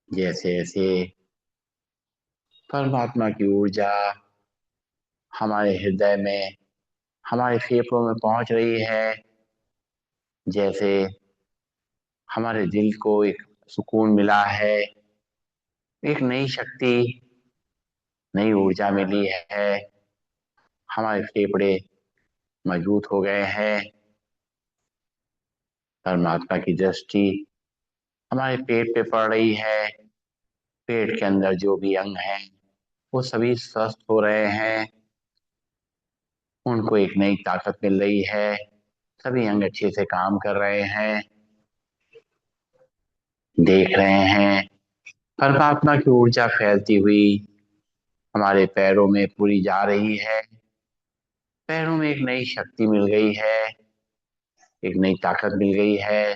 जैसे जैसे परमात्मा की ऊर्जा हमारे हृदय में, हमारे फेफड़ों में पहुंच रही है, जैसे हमारे दिल को एक सुकून मिला है, एक नई शक्ति, नई ऊर्जा मिली है। हमारे फेफड़े मजबूत हो गए हैं। परमात्मा की दृष्टि हमारे पेट पे पड़ रही है। पेट के अंदर जो भी अंग हैं वो सभी स्वस्थ हो रहे हैं। उनको एक नई ताकत मिल रही है। सभी अंग अच्छे से काम कर रहे हैं। देख रहे हैं परमात्मा की ऊर्जा फैलती हुई हमारे पैरों में पूरी जा रही है। पैरों में एक नई शक्ति मिल गई है, एक नई ताकत मिल गई है।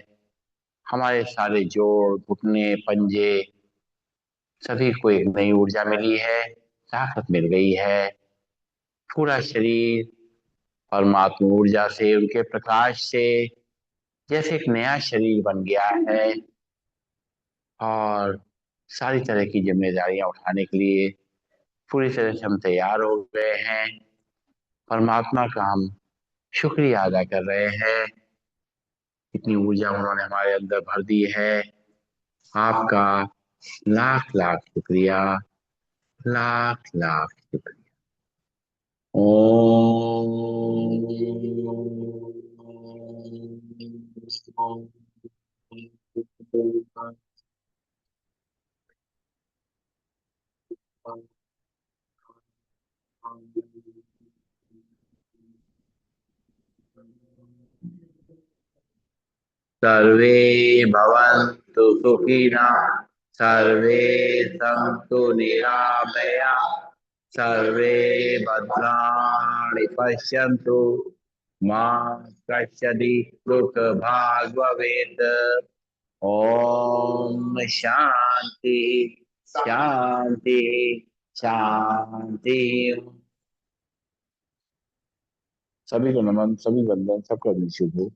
हमारे सारे जोड़, घुटने, पंजे सभी को एक नई ऊर्जा मिली है, ताकत मिल गई है। पूरा शरीर परमात्मा ऊर्जा से, उनके प्रकाश से जैसे एक नया शरीर बन गया है और सारी तरह की जिम्मेदारियां उठाने के लिए पूरी तरह से हम तैयार हो गए हैं। परमात्मा का हम शुक्रिया अदा कर रहे हैं। इतनी ऊर्जा उन्होंने हमारे अंदर भर दी है। आपका लाख लाख शुक्रिया। लाख लाख शुक्रिया। ओम। सर्वे भवन्तु सुखिनः। सर्वे सन्तु निरामया। सर्वे भद्राणि पश्यन्तु। मा कश्चित् दुःखभाग् भवेत्। ओम शांति शांति शांति। सभी को नमन, सभी वंदन, सबका शुभ हो।